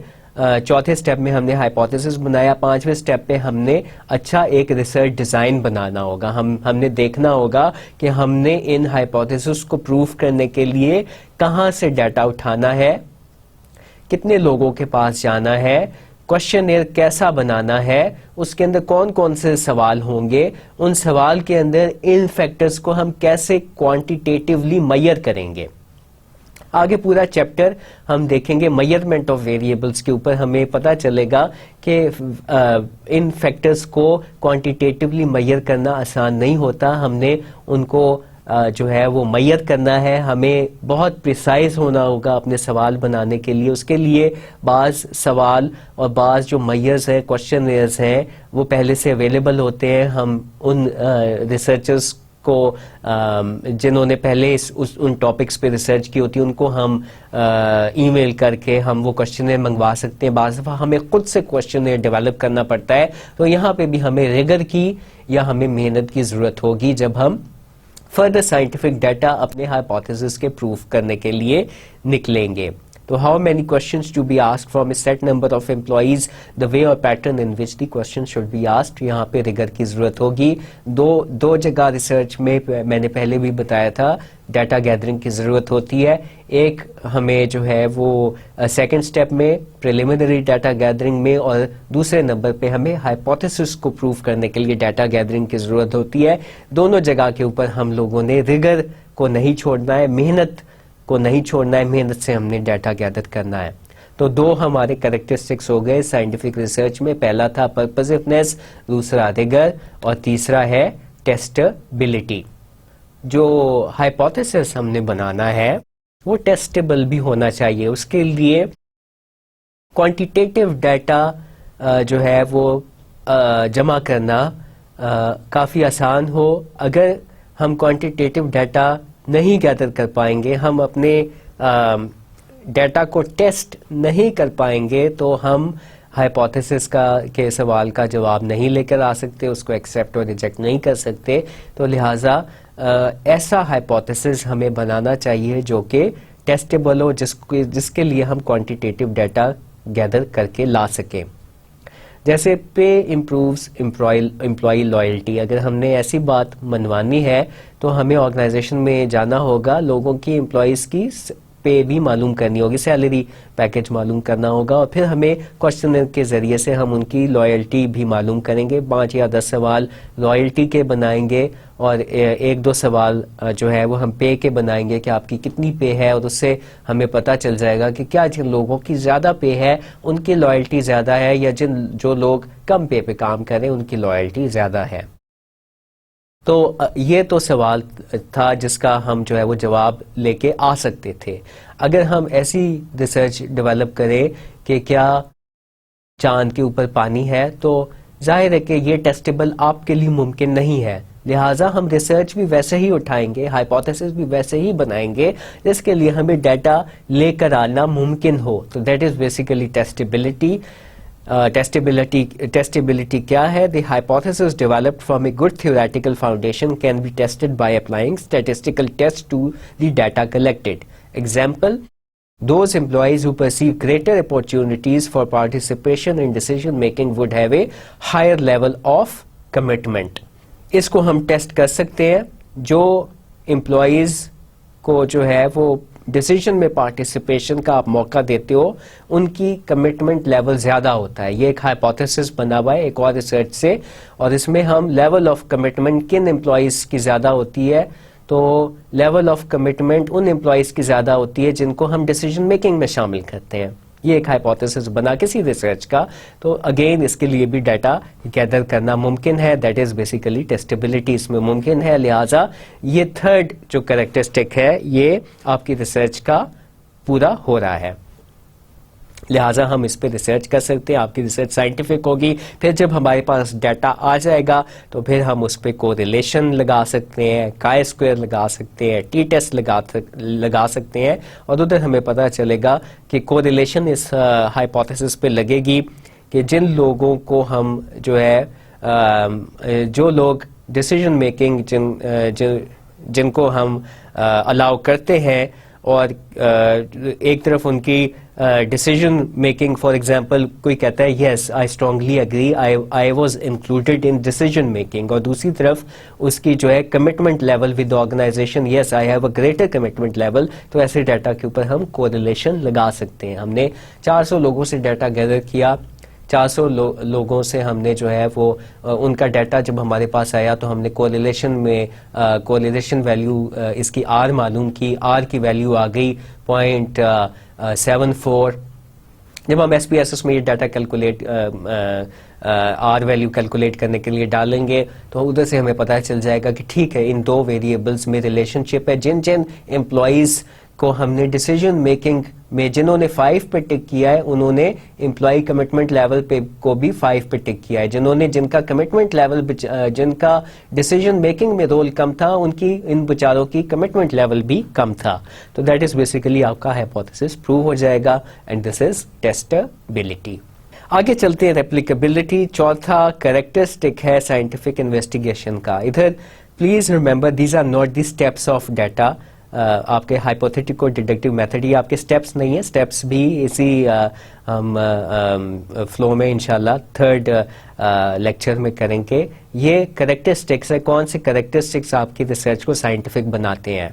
چوتھے سٹیپ میں ہم نے ہائپوتھیسس بنایا. 5ویں سٹیپ پہ ہم نے اچھا ایک ریسرچ ڈیزائن بنانا ہوگا. ہم نے دیکھنا ہوگا کہ ہم نے ان ہائپوتھیسس کو پروف کرنے کے لیے کہاں سے ڈیٹا اٹھانا ہے, کتنے لوگوں کے پاس جانا ہے, کوشچنئر کیسا بنانا ہے, اس کے اندر کون کون سے سوال ہوں گے, ان سوال کے اندر ان فیکٹرز کو ہم کیسے کوانٹیٹیولی میئر کریں گے. آگے پورا چیپٹر ہم دیکھیں گے میئرمنٹ آف ویریبلس کے اوپر. ہمیں پتہ چلے گا کہ ان فیکٹرز کو کوانٹیٹیولی میئر کرنا آسان نہیں ہوتا. ہم نے ان کو جو ہے وہ میئر کرنا ہے. ہمیں بہت پریسائز ہونا ہوگا اپنے سوال بنانے کے لیے. اس کے لیے بعض سوال اور بعض جو میئرز ہیں, کوشچنئرز ہیں, وہ پہلے سے اویلیبل ہوتے ہیں. ہم ان ریسرچرز کو جنہوں نے پہلے ان ٹاپکس پہ ریسرچ کی ہوتی ہے ان کو ہم ای میل کر کے ہم وہ کوشچنئر منگوا سکتے ہیں. بعض دفعہ ہمیں خود سے کوشچنئر ڈیولپ کرنا پڑتا ہے. تو یہاں پہ بھی ہمیں ریگر کی یا ہمیں محنت کی ضرورت ہوگی جب ہم فردر سائنٹیفک ڈیٹا اپنے ہائپوتھیسس کے پروف کرنے کے لیے نکلیں گے. تو how many questions to be asked from a set number of employees, the way or pattern in which the question should be asked. یہاں پہ ریگر کی ضرورت ہوگی. دو جگہ ریسرچ میں نے پہلے بھی بتایا تھا ڈیٹا گیدرنگ کی ضرورت ہوتی ہے. ایک ہمیں جو ہے وہ سیکنڈ سٹیپ میں پریلیمنری ڈیٹا گیدرنگ میں, اور دوسرے نمبر پہ ہمیں ہائپوتھیسس کو پروف کرنے کے لیے ڈیٹا گیدرنگ کی ضرورت ہوتی ہے. دونوں جگہ کے اوپر ہم لوگوں نے ریگر کو نہیں چھوڑنا ہے, محنت کو نہیں چھوڑنا ہے, محنت سے ہم نے ڈیٹا گیدر کرنا ہے. تو دو ہمارے کریکٹرسٹکس ہو گئے سائنٹیفک ریسرچ میں. پہلا تھا پرپزونیس, دوسرا ریگر, اور تیسرا ہے ٹیسٹیبلٹی. جو ہائپوتھیسس ہم نے بنانا ہے وہ ٹیسٹیبل بھی ہونا چاہیے. اس کے لیے کوانٹیٹیو ڈیٹا جو ہے وہ جمع کرنا کافی آسان ہو. اگر ہم کوانٹیٹیو ڈیٹا نہیں گیدر کر پائیں گے, ہم اپنے ڈیٹا کو ٹیسٹ نہیں کر پائیں گے, تو ہم ہائپوتھیسس کے سوال کا جواب نہیں لے کر آ سکتے, اس کو ایکسیپٹ اور ریجیکٹ نہیں کر سکتے. تو لہٰذا ایسا ہائپوتھیسس ہمیں بنانا چاہیے جو کہ ٹیسٹیبل ہو, جس کے لیے ہم کوانٹیٹیو ڈیٹا گیدر کر کے لا سکیں. جیسے پے امپرووز امپلائی لائلٹی. اگر ہم نے ایسی بات منوانی ہے تو ہمیں آرگنائزیشن میں جانا ہوگا, لوگوں کی امپلائیز کی پے بھی معلوم کرنی ہوگی, سیلری پیکج معلوم کرنا ہوگا, اور پھر ہمیں کوشچن کے ذریعے سے ہم ان کی لائلٹی بھی معلوم کریں گے. 5 یا 10 سوال لائلٹی کے بنائیں گے, اور 1-2 سوال جو ہے وہ ہم پے کے بنائیں گے کہ آپ کی کتنی پے ہے, اور اس سے ہمیں پتہ چل جائے گا کہ کیا جن لوگوں کی زیادہ پے ہے ان کی لائلٹی زیادہ ہے, یا جو لوگ کم پے پہ کام کریں ان کی لائلٹی زیادہ ہے. تو یہ تو سوال تھا جس کا ہم جو ہے وہ جواب لے کے آ سکتے تھے. اگر ہم ایسی ریسرچ ڈیولپ کریں کہ کیا چاند کے اوپر پانی ہے, تو ظاہر ہے کہ یہ ٹیسٹیبل آپ کے لیے ممکن نہیں ہے, لہٰذا ہم ریسرچ بھی ویسے ہی اٹھائیں گے, ہائپوتھیسس بھی ویسے ہی بنائیں گے جس کے لیے ہمیں ڈیٹا لے کر آنا ممکن ہو. تو دیٹ از بیسیکلی ٹیسٹیبلٹی. ٹیسٹیبلٹی کیا ہے؟ The hypothesis developed from a good theoretical foundation can be tested by applying statistical tests to the data collected. Example, those employees who perceive greater opportunities for participation in decision making would have a higher level of commitment. اس کو ہم test کر سکتے ہیں. جو employees کو جو ہے وہ ڈیسیجن میں پارٹیسپیشن کا آپ موقع دیتے ہو, ان کی کمٹمنٹ لیول زیادہ ہوتا ہے. یہ ایک ہائپوتھیسس بنا ہوا ہے ایک اور ریسرچ سے, اور اس میں ہم لیول آف کمٹمنٹ کن امپلائیز کی زیادہ ہوتی ہے, تو level of commitment in employees کی زیادہ ہوتی ہے جن کو ہم ڈیسیجن میکنگ میں شامل کرتے ہیں. یہ ایک ہائپوتھیسس بنا کسی ریسرچ کا. تو اگین اس کے لیے بھی ڈیٹا گیدر کرنا ممکن ہے, دیٹ از بیسیکلی ٹیسٹیبلٹی اس میں ممکن ہے. لہٰذا یہ تھرڈ جو کریکٹرسٹک ہے یہ آپ کی ریسرچ کا پورا ہو رہا ہے, لہٰذا ہم اس پہ ریسرچ کر سکتے ہیں. آپ کی ریسرچ سائنٹیفک ہوگی. پھر جب ہمارے پاس ڈیٹا آ جائے گا تو پھر ہم اس پہ کوریلیشن لگا سکتے ہیں, کائی اسکوئر لگا سکتے ہیں, ٹی ٹیسٹ لگا سکتے ہیں, اور ادھر ہمیں پتہ چلے گا کہ کوریلیشن اس ہائپوتھیسس پہ لگے گی کہ جن لوگوں کو ہم جو ہے جو لوگ ڈیسیجن میکنگ جن کو ہم الاؤ کرتے ہیں, اور ایک طرف ان کی ڈیسیجن میکنگ, فار ایگزامپل کوئی کہتا ہے yes I strongly agree I was included in decision making, اور دوسری طرف اس کی جو ہے commitment level with organization yes I have a greater commitment level. تو ایسے ڈیٹا کے اوپر ہم کوریلیشن لگا سکتے ہیں. ہم نے 400 لوگوں سے ڈیٹا گیدر کیا, 400 لوگوں سے ہم نے جو ہے وہ ان کا ڈیٹا جب ہمارے پاس آیا تو ہم نے کوریلیشن ویلیو اس کی آر معلوم کی. آر کی ویلیو آ گئی 0.74. جب ہم ایس پی ایس ایس میں یہ data calculate R value calculate کرنے کے لیے ڈالیں گے تو ادھر سے ہمیں پتہ چل جائے گا کہ ٹھیک ہے ان دو ویریبلس میں ریلیشن شپ ہے. جن امپلائیز کو ہم نے ڈیسیجن میکنگ میں جنہوں نے 5 پہ ٹک کیا ہے انہوں نے امپلائی کمٹمنٹ لیول پہ کو بھی 5 پہ ٹک کیا ہے. جن کا کمٹمنٹ لیول جن کا ڈیسیجن میکنگ میں رول کم تھا ان بچاروں کی کمٹمنٹ لیول بھی کم تھا. تو دیٹ از بیسیکلی آپ کا ہائپوتھیسس پروو ہو جائے گا, اینڈ دس از ٹیسٹیبلٹی. آگے چلتے ہیں ریپلیکیبلٹی. چوتھا کریکٹرسٹک ہے سائنٹیفک انویسٹیگیشن کا. ادھر please remember these are not the steps of data. آپ کے ہائپوتھیٹیکو ڈیڈکٹیو میتھڈ یہ آپ کے سٹیپس نہیں ہیں. سٹیپس بھی اسی ہم فلو میں انشاءاللہ تھرڈ لیکچر میں کریں گے. یہ کریکٹرسٹکس ہے, کون سے کریکٹرسٹکس آپ کی ریسرچ کو سائنٹیفک بناتے ہیں.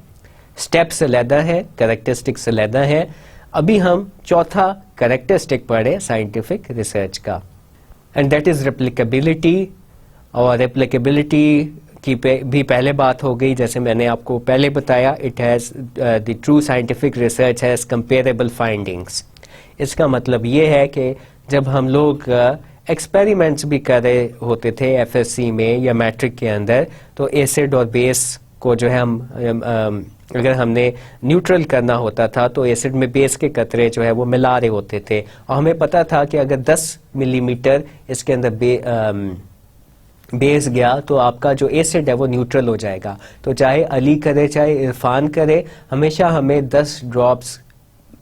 سٹیپس علیحدہ ہے, کریکٹرسٹکس علیحدہ ہے. ابھی ہم چوتھا کریکٹرسٹک پڑھیں سائنٹیفک ریسرچ کا, اینڈ دیٹ از ریپلیکیبلٹی. اور ریپلیکیبلٹی کی بھی پہلے بات ہو گئی, جیسے میں نے آپ کو پہلے بتایا, it has the true scientific research has comparable findings. اس کا مطلب یہ ہے کہ جب ہم لوگ ایکسپیریمنٹس بھی کر رہے ہوتے تھے ایف ایس سی میں یا میٹرک کے اندر, تو ایسڈ اور بیس کو جو ہے اگر ہم نے نیوٹرل کرنا ہوتا تھا تو ایسڈ میں بیس کے قطرے جو ہے وہ ملا رہے ہوتے تھے, اور ہمیں پتا تھا کہ اگر 10 ملی میٹر اس کے اندر بیس گیا تو آپ کا جو ایسڈ ہے وہ نیوٹرل ہو جائے گا. تو چاہے علی کرے چاہے عرفان کرے, ہمیشہ ہمیں 10 ڈراپس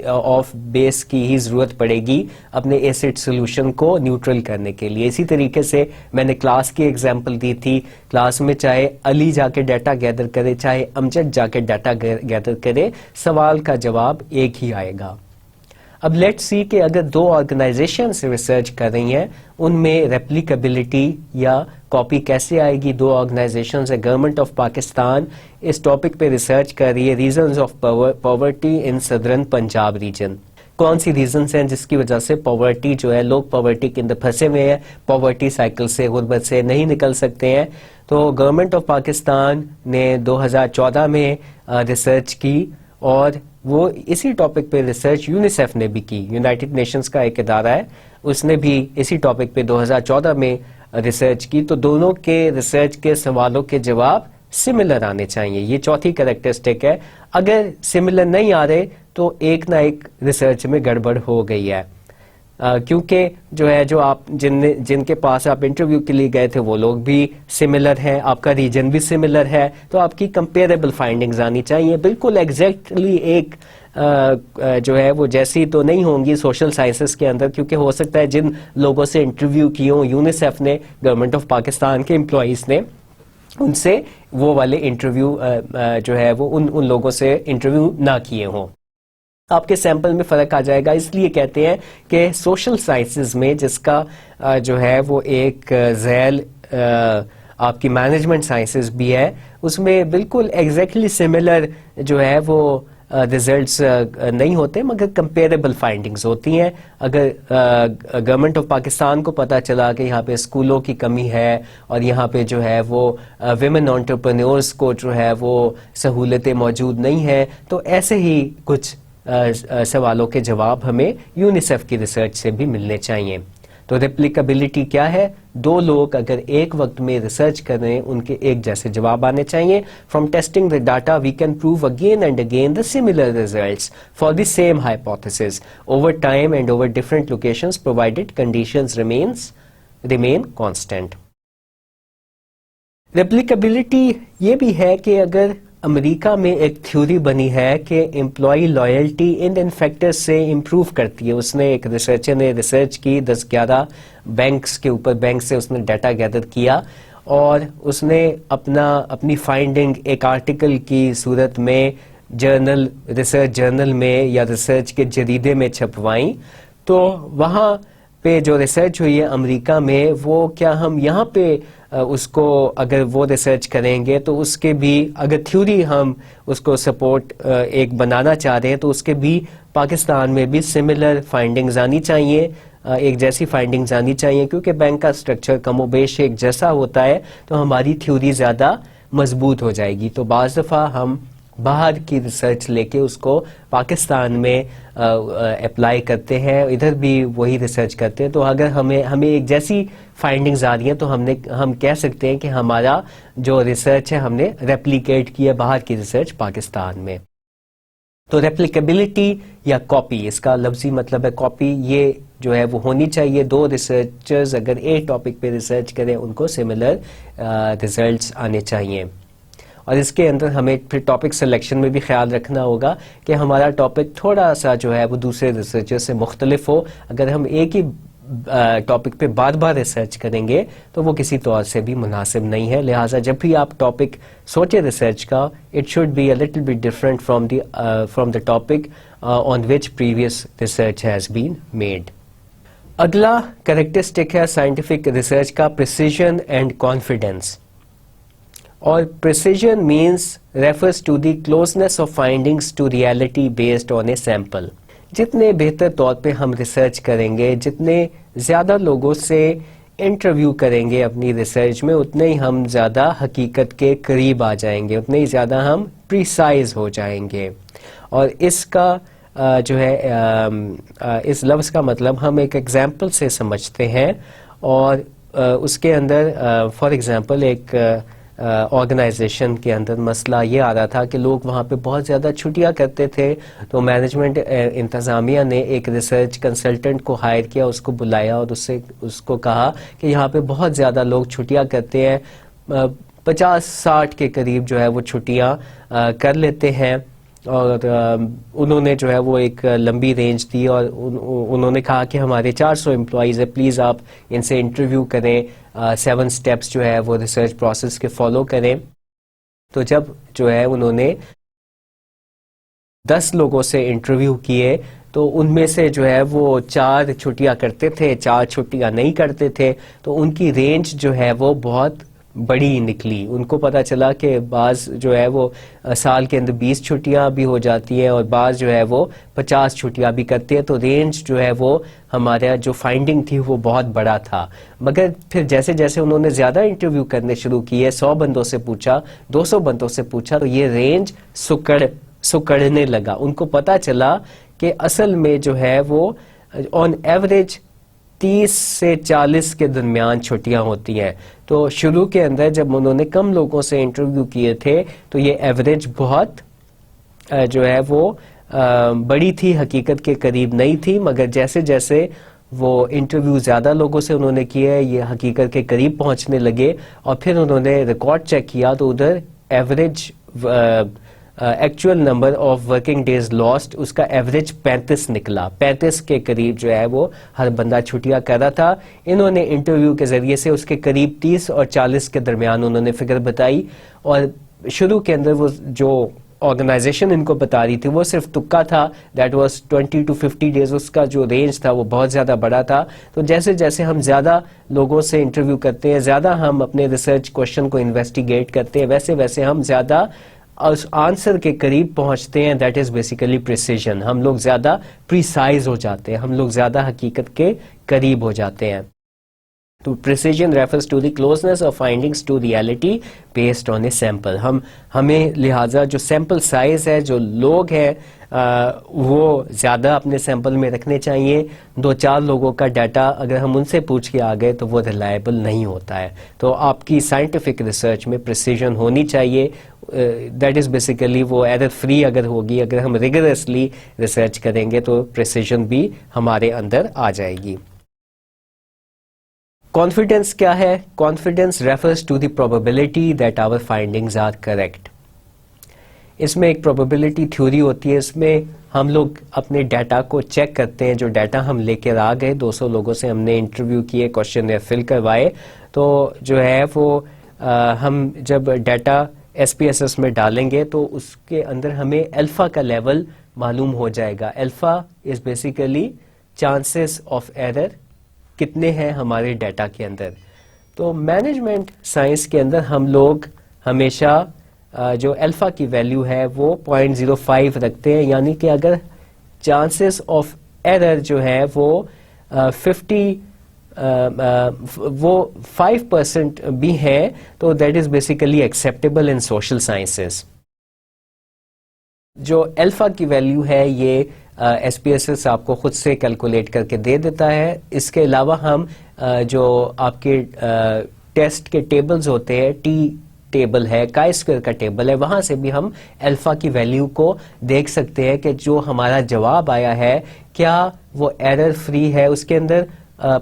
آف بیس کی ہی ضرورت پڑے گی اپنے ایسڈ سولوشن کو نیوٹرل کرنے کے لیے. اسی طریقے سے میں نے کلاس کی ایگزامپل دی تھی. کلاس میں چاہے علی جا کے ڈیٹا گیدر کرے چاہے امجد جا کے ڈیٹا گیدر کرے, سوال کا جواب ایک ہی آئے گا. اب لیٹ سی کہ اگر دو آرگنائزیشن سے ریسرچ کر رہی ہیں ان میں ریپلیکیبلٹی یا کاپی کیسے آئے گی. دو آرگنائزیشنز ہے, گورنمنٹ آف پاکستان اس ٹاپک پہ ریسرچ کر رہی ہے reasons of poverty in southern Punjab region. کون سی ریزنز ہیں جس کی وجہ سے پاورٹی جو ہے, لوگ پاورٹی کے اندر پھنسے ہوئے ہیں, پاورٹی سائیکل سے, غربت سے نہیں نکل سکتے ہیں. تو گورنمنٹ آف پاکستان نے 2014 میں ریسرچ کی اور وہ اسی ٹاپک پہ ریسرچ یونیسیف نے بھی کی, یونائٹڈ نیشنز کا ایک ادارہ ہے, اس نے بھی اسی ٹاپک پہ 2014 میں ریسرچ کی. تو دونوں کے ریسرچ کے سوالوں کے جواب سملر آنے چاہیے. یہ چوتھی کریکٹرسٹک ہے. اگر سملر نہیں آ رہے تو ایک نہ ایک ریسرچ میں گڑبڑ ہو گئی ہے, کیونکہ جو ہے جو آپ جن کے پاس آپ انٹرویو کے لیے گئے تھے وہ لوگ بھی سملر ہیں, آپ کا ریجن بھی سملر ہے, تو آپ کی کمپیریبل فائنڈنگز آنی چاہیے. بالکل ایگزیکٹلی ایک جو ہے وہ جیسی تو نہیں ہوں گی سوشل سائنسز کے اندر, کیونکہ ہو سکتا ہے جن لوگوں سے انٹرویو کی ہوں یونیسیف نے, گورنمنٹ آف پاکستان کے امپلائیز نے, ان سے وہ والے انٹرویو جو ہے وہ ان لوگوں سے انٹرویو نہ کیے ہوں. آپ کے سیمپل میں فرق آ جائے گا. اس لیے کہتے ہیں کہ سوشل سائنسز میں جس کا جو ہے وہ ایک ذیل آپ کی مینجمنٹ سائنسز بھی ہے, اس میں بالکل ایگزیکٹلی سملر جو ہے وہ ریزلٹس نہیں ہوتے مگر کمپیریبل فائنڈنگز ہوتی ہیں. اگر گورنمنٹ آف پاکستان کو پتہ چلا کہ یہاں پہ اسکولوں کی کمی ہے اور یہاں پہ جو ہے وہ ویمن انٹرپرینورز کو جو ہے وہ سہولتیں موجود نہیں ہیں, تو ایسے ہی کچھ سوالوں کے جواب ہمیں یونیسیف کی ریسرچ سے بھی ملنے چاہیے. تو ریپلیکیبلٹی کیا ہے؟ دو لوگ اگر ایک وقت میں ریسرچ کر رہے ہیں ان کے ایک جیسے جواب آنے چاہیے. From testing the data we can prove again and again the similar results for the same hypothesis over time and over different locations provided conditions remain constant. ریپلیکیبلٹی یہ بھی ہے کہ اگر امریکہ میں ایک تھیوری بنی ہے کہ امپلائی لائلٹی ان فیکٹر سے امپروو کرتی ہے. اس نے ایک ریسرچر نے ریسرچ کی 10-11 بینکس کے اوپر, بینک سے اس نے ڈیٹا گیدر کیا اور اس نے اپنی فائنڈنگ ایک آرٹیکل کی صورت میں ریسرچ جرنل میں یا ریسرچ کے جریدے میں چھپوائیں. تو وہاں پہ جو ریسرچ ہوئی ہے امریکہ میں, وہ کیا ہم یہاں پہ اس کو اگر وہ ریسرچ کریں گے تو اس کے بھی اگر تھیوری ہم اس کو سپورٹ ایک بنانا چاہ رہے ہیں تو اس کے بھی پاکستان میں بھی سملر فائنڈنگز آنی چاہیے, ایک جیسی فائنڈنگز آنی چاہیے, کیونکہ بینک کا اسٹرکچر کم و بیش ایک جیسا ہوتا ہے تو ہماری تھیوری زیادہ مضبوط ہو جائے گی. تو بعض دفعہ ہم باہر کی ریسرچ لے کے اس کو پاکستان میں اپلائی کرتے ہیں, ادھر بھی وہی ریسرچ کرتے ہیں. تو اگر ہمیں ایک جیسی فائنڈنگز آ رہی ہیں تو ہم کہہ سکتے ہیں کہ ہمارا جو ریسرچ ہے ہم نے ریپلیکیٹ کیا باہر کی ریسرچ پاکستان میں. تو ریپلیکیبلٹی یا کاپی, اس کا لفظی مطلب ہے کاپی, یہ جو ہے وہ ہونی چاہیے. دو ریسرچرز اگر ایک ٹاپک پہ ریسرچ کریں ان کو سملر ریزلٹس آنے چاہیے. اور اس کے اندر ہمیں پھر ٹاپک سلیکشن میں بھی خیال رکھنا ہوگا کہ ہمارا ٹاپک تھوڑا سا جو ہے وہ دوسرے ریسرچر سے مختلف ہو. اگر ہم ایک ہی ٹاپک پہ بار بار ریسرچ کریں گے تو وہ کسی طور سے بھی مناسب نہیں ہے. لہٰذا جب بھی آپ ٹاپک سوچے ریسرچ کا, it should be a little bit different from the topic on which previous research has been made. اگلا کریکٹرسٹک ہے سائنٹیفک ریسرچ کا پریسیژن اینڈ کانفیڈینس. اور precision means refers to the closeness of findings to reality based on a sample. جتنے بہتر طور پہ ہم research کریں گے, جتنے زیادہ لوگوں سے انٹرویو کریں گے اپنی ریسرچ میں, اتنے ہی ہم زیادہ حقیقت کے قریب آ جائیں گے, اتنے ہی زیادہ ہم پریسائز ہو جائیں گے. اور اس کا جو ہے اس لفظ کا مطلب ہم ایک ایگزامپل سے سمجھتے ہیں. اور اس کے اندر فار ایگزامپل ایک آرگنائزیشن کے اندر مسئلہ یہ آ رہا تھا کہ لوگ وہاں پہ بہت زیادہ چھٹیاں کرتے تھے. تو مینجمنٹ انتظامیہ نے ایک ریسرچ کنسلٹنٹ کو ہائر کیا, اس کو بلایا اور اس کو کہا کہ یہاں پہ بہت زیادہ لوگ چھٹیاں کرتے ہیں, 50-60 کے قریب جو ہے وہ چھٹیاں کر لیتے ہیں. اور انہوں نے جو ہے وہ ایک لمبی رینج دی اور انہوں نے کہا کہ ہمارے 400 امپلائیز ہیں, پلیز آپ ان سے انٹرویو کریں, 7 سٹیپس جو ہے وہ ریسرچ پروسیس کے فالو کریں. تو جب جو ہے انہوں نے 10 لوگوں سے انٹرویو کیے تو ان میں سے جو ہے وہ 4 چھٹیاں کرتے تھے، 4 چھٹیاں نہیں کرتے تھے، تو ان کی رینج جو ہے وہ بہت بڑی نکلی. ان کو پتا چلا کہ بعض جو ہے وہ سال کے اندر 20 چھٹیاں بھی ہو جاتی ہیں اور بعض جو ہے وہ 50 چھٹیاں بھی کرتے ہیں. تو رینج جو ہے وہ ہمارا جو فائنڈنگ تھی وہ بہت بڑا تھا. مگر پھر جیسے جیسے انہوں نے زیادہ انٹرویو کرنے شروع کیے، 100 بندوں سے پوچھا، 200 بندوں سے پوچھا، تو یہ رینج سکڑنے لگا. ان کو پتا چلا کہ اصل میں جو ہے وہ آن ایوریج 30 سے 40 کے درمیان چھٹیاں ہوتی ہیں. تو شروع کے اندر جب انہوں نے کم لوگوں سے انٹرویو کیے تھے تو یہ ایوریج بہت جو ہے وہ بڑی تھی، حقیقت کے قریب نہیں تھی. مگر جیسے جیسے وہ انٹرویو زیادہ لوگوں سے انہوں نے کیے، یہ حقیقت کے قریب پہنچنے لگے. اور پھر انہوں نے ریکارڈ چیک کیا تو ادھر average actual number of working days lost, اس کا ایوریج 35 نکلا. 35 کے قریب جو ہے وہ ہر بندہ چھٹیاں کر رہا تھا. انہوں نے انٹرویو کے ذریعے سے اس کے قریب 30 اور 40 کے درمیان انہوں نے فگر بتائی. اور شروع کے اندر وہ جو آرگنائزیشن ان کو بتا رہی تھی وہ صرف تکا تھا، دیٹ واز 20 to 50 days. اس کا جو رینج تھا وہ بہت زیادہ بڑا تھا. تو جیسے جیسے ہم زیادہ لوگوں سے انٹرویو کرتے ہیں، زیادہ ہم اپنے ریسرچ کوشچن کو انویسٹیگیٹ کرتے ہیں، ویسے ویسے ہم زیادہ اس آنسر کے قریب پہنچتے ہیں. That is basically precision. ہم لوگ زیادہ پریسائز ہو جاتے ہیں، ہم لوگ زیادہ حقیقت کے قریب ہو جاتے ہیں. تو precision refers to the closeness of findings to reality based on a sample. ہمیں لہٰذا جو سیمپل سائز ہے، جو لوگ ہیں وہ زیادہ اپنے سیمپل میں رکھنے چاہیے. 2-4 لوگوں کا ڈیٹا اگر ہم ان سے پوچھ کے آ گئے تو وہ ریلائبل نہیں ہوتا ہے. تو آپ کی سائنٹیفک ریسرچ میں پریسیجن ہونی چاہیے. دیٹ از بیسیکلی وہ ایرر فری اگر ہوگی، اگر ہم ریگرسلی ریسرچ کریں گے تو پریسیجن بھی ہمارے اندر آ جائے گی. کانفیڈنس کیا ہے؟ Confidence refers to the probability that our findings are correct. اس میں ایک پروبیبلٹی تھیوری ہوتی ہے. اس میں ہم لوگ اپنے ڈیٹا کو چیک کرتے ہیں. جو ڈیٹا ہم لے کے آ گئے، 200 لوگوں سے ہم نے انٹرویو کیے، کوشچن فل کروائے، تو جو ہے وہ ہم جب ڈیٹا SPSS میں ڈالیں گے تو اس کے اندر ہمیں الفا کا لیول معلوم ہو جائے گا. Alpha is basically chances of error کتنے ہیں ہمارے ڈیٹا کے اندر. تو مینجمنٹ سائنس کے اندر ہم لوگ ہمیشہ جو الفا کی ویلیو ہے وہ 0.05 رکھتے ہیں. یعنی کہ اگر چانسز آف ایرر جو ہے وہ 5% بھی ہیں تو that is basically acceptable in social sciences. جو الفا کی ویلیو ہے یہ SPSS آپ کو خود سے کیلکولیٹ کر کے دے دیتا ہے. اس کے علاوہ ہم جو آپ کے ٹیسٹ کے ٹیبلز ہوتے ہیں، ٹی ٹیبل ہے، کائی اسکوئر کا ٹیبل ہے، وہاں سے بھی ہم الفا کی ویلیو کو دیکھ سکتے ہیں کہ جو ہمارا جواب آیا ہے کیا وہ ایرر فری ہے، اس کے اندر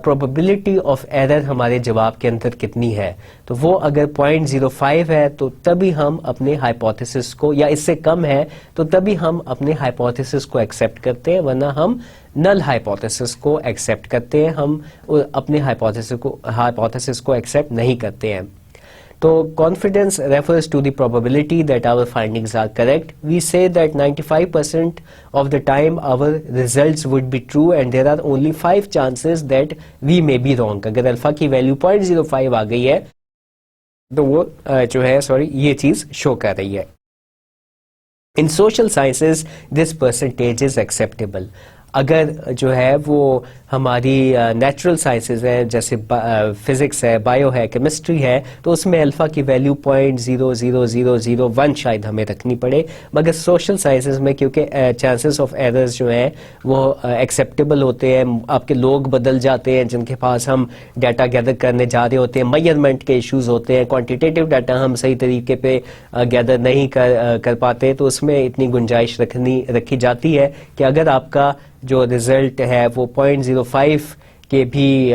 probability آف ایرر ہمارے جواب کے اندر کتنی ہے. تو وہ اگر 0.05 ہے تو تبھی ہم اپنے ہائپوتھیسس کو، یا اس سے کم ہے تو تبھی ہم اپنے ہائپوتھیسس کو ایکسیپٹ کرتے ہیں، ورنہ ہم نل ہائپوتھیسس کو ایکسیپٹ کرتے ہیں. ہم اپنے ہائپوتھیسس کو ایکسیپٹ نہیں کرتے ہیں. تو confidence refers to the probability that our findings are correct. We say that 95% of the time our results would be true and there are only 5 chances that we may be wrong. اگر alpha کی value 0.05 آ گئی ہے تو وہ جو ہے یہ چیز شو کر رہی ہے. In social sciences this percentage is acceptable. اگر جو ہے وہ ہماری نیچرل سائنسز ہیں جیسے فزکس ہے، بایو ہے، کیمسٹری ہے، تو اس میں الفا کی ویلیو 0.00001 شاید ہمیں رکھنی پڑے. مگر سوشل سائنسز میں کیونکہ چانسز آف ایررز جو ہیں وہ ایکسیپٹیبل ہوتے ہیں، آپ کے لوگ بدل جاتے ہیں جن کے پاس ہم ڈیٹا گیدر کرنے جا رہے ہوتے ہیں، میئرمنٹ کے ایشوز ہوتے ہیں، کوانٹیٹیو ڈیٹا ہم صحیح طریقے پہ گیدر نہیں کر پاتے، تو اس میں اتنی گنجائش رکھی جاتی ہے کہ اگر آپ کا جو رزلٹ ہے وہ 0.05 کے بھی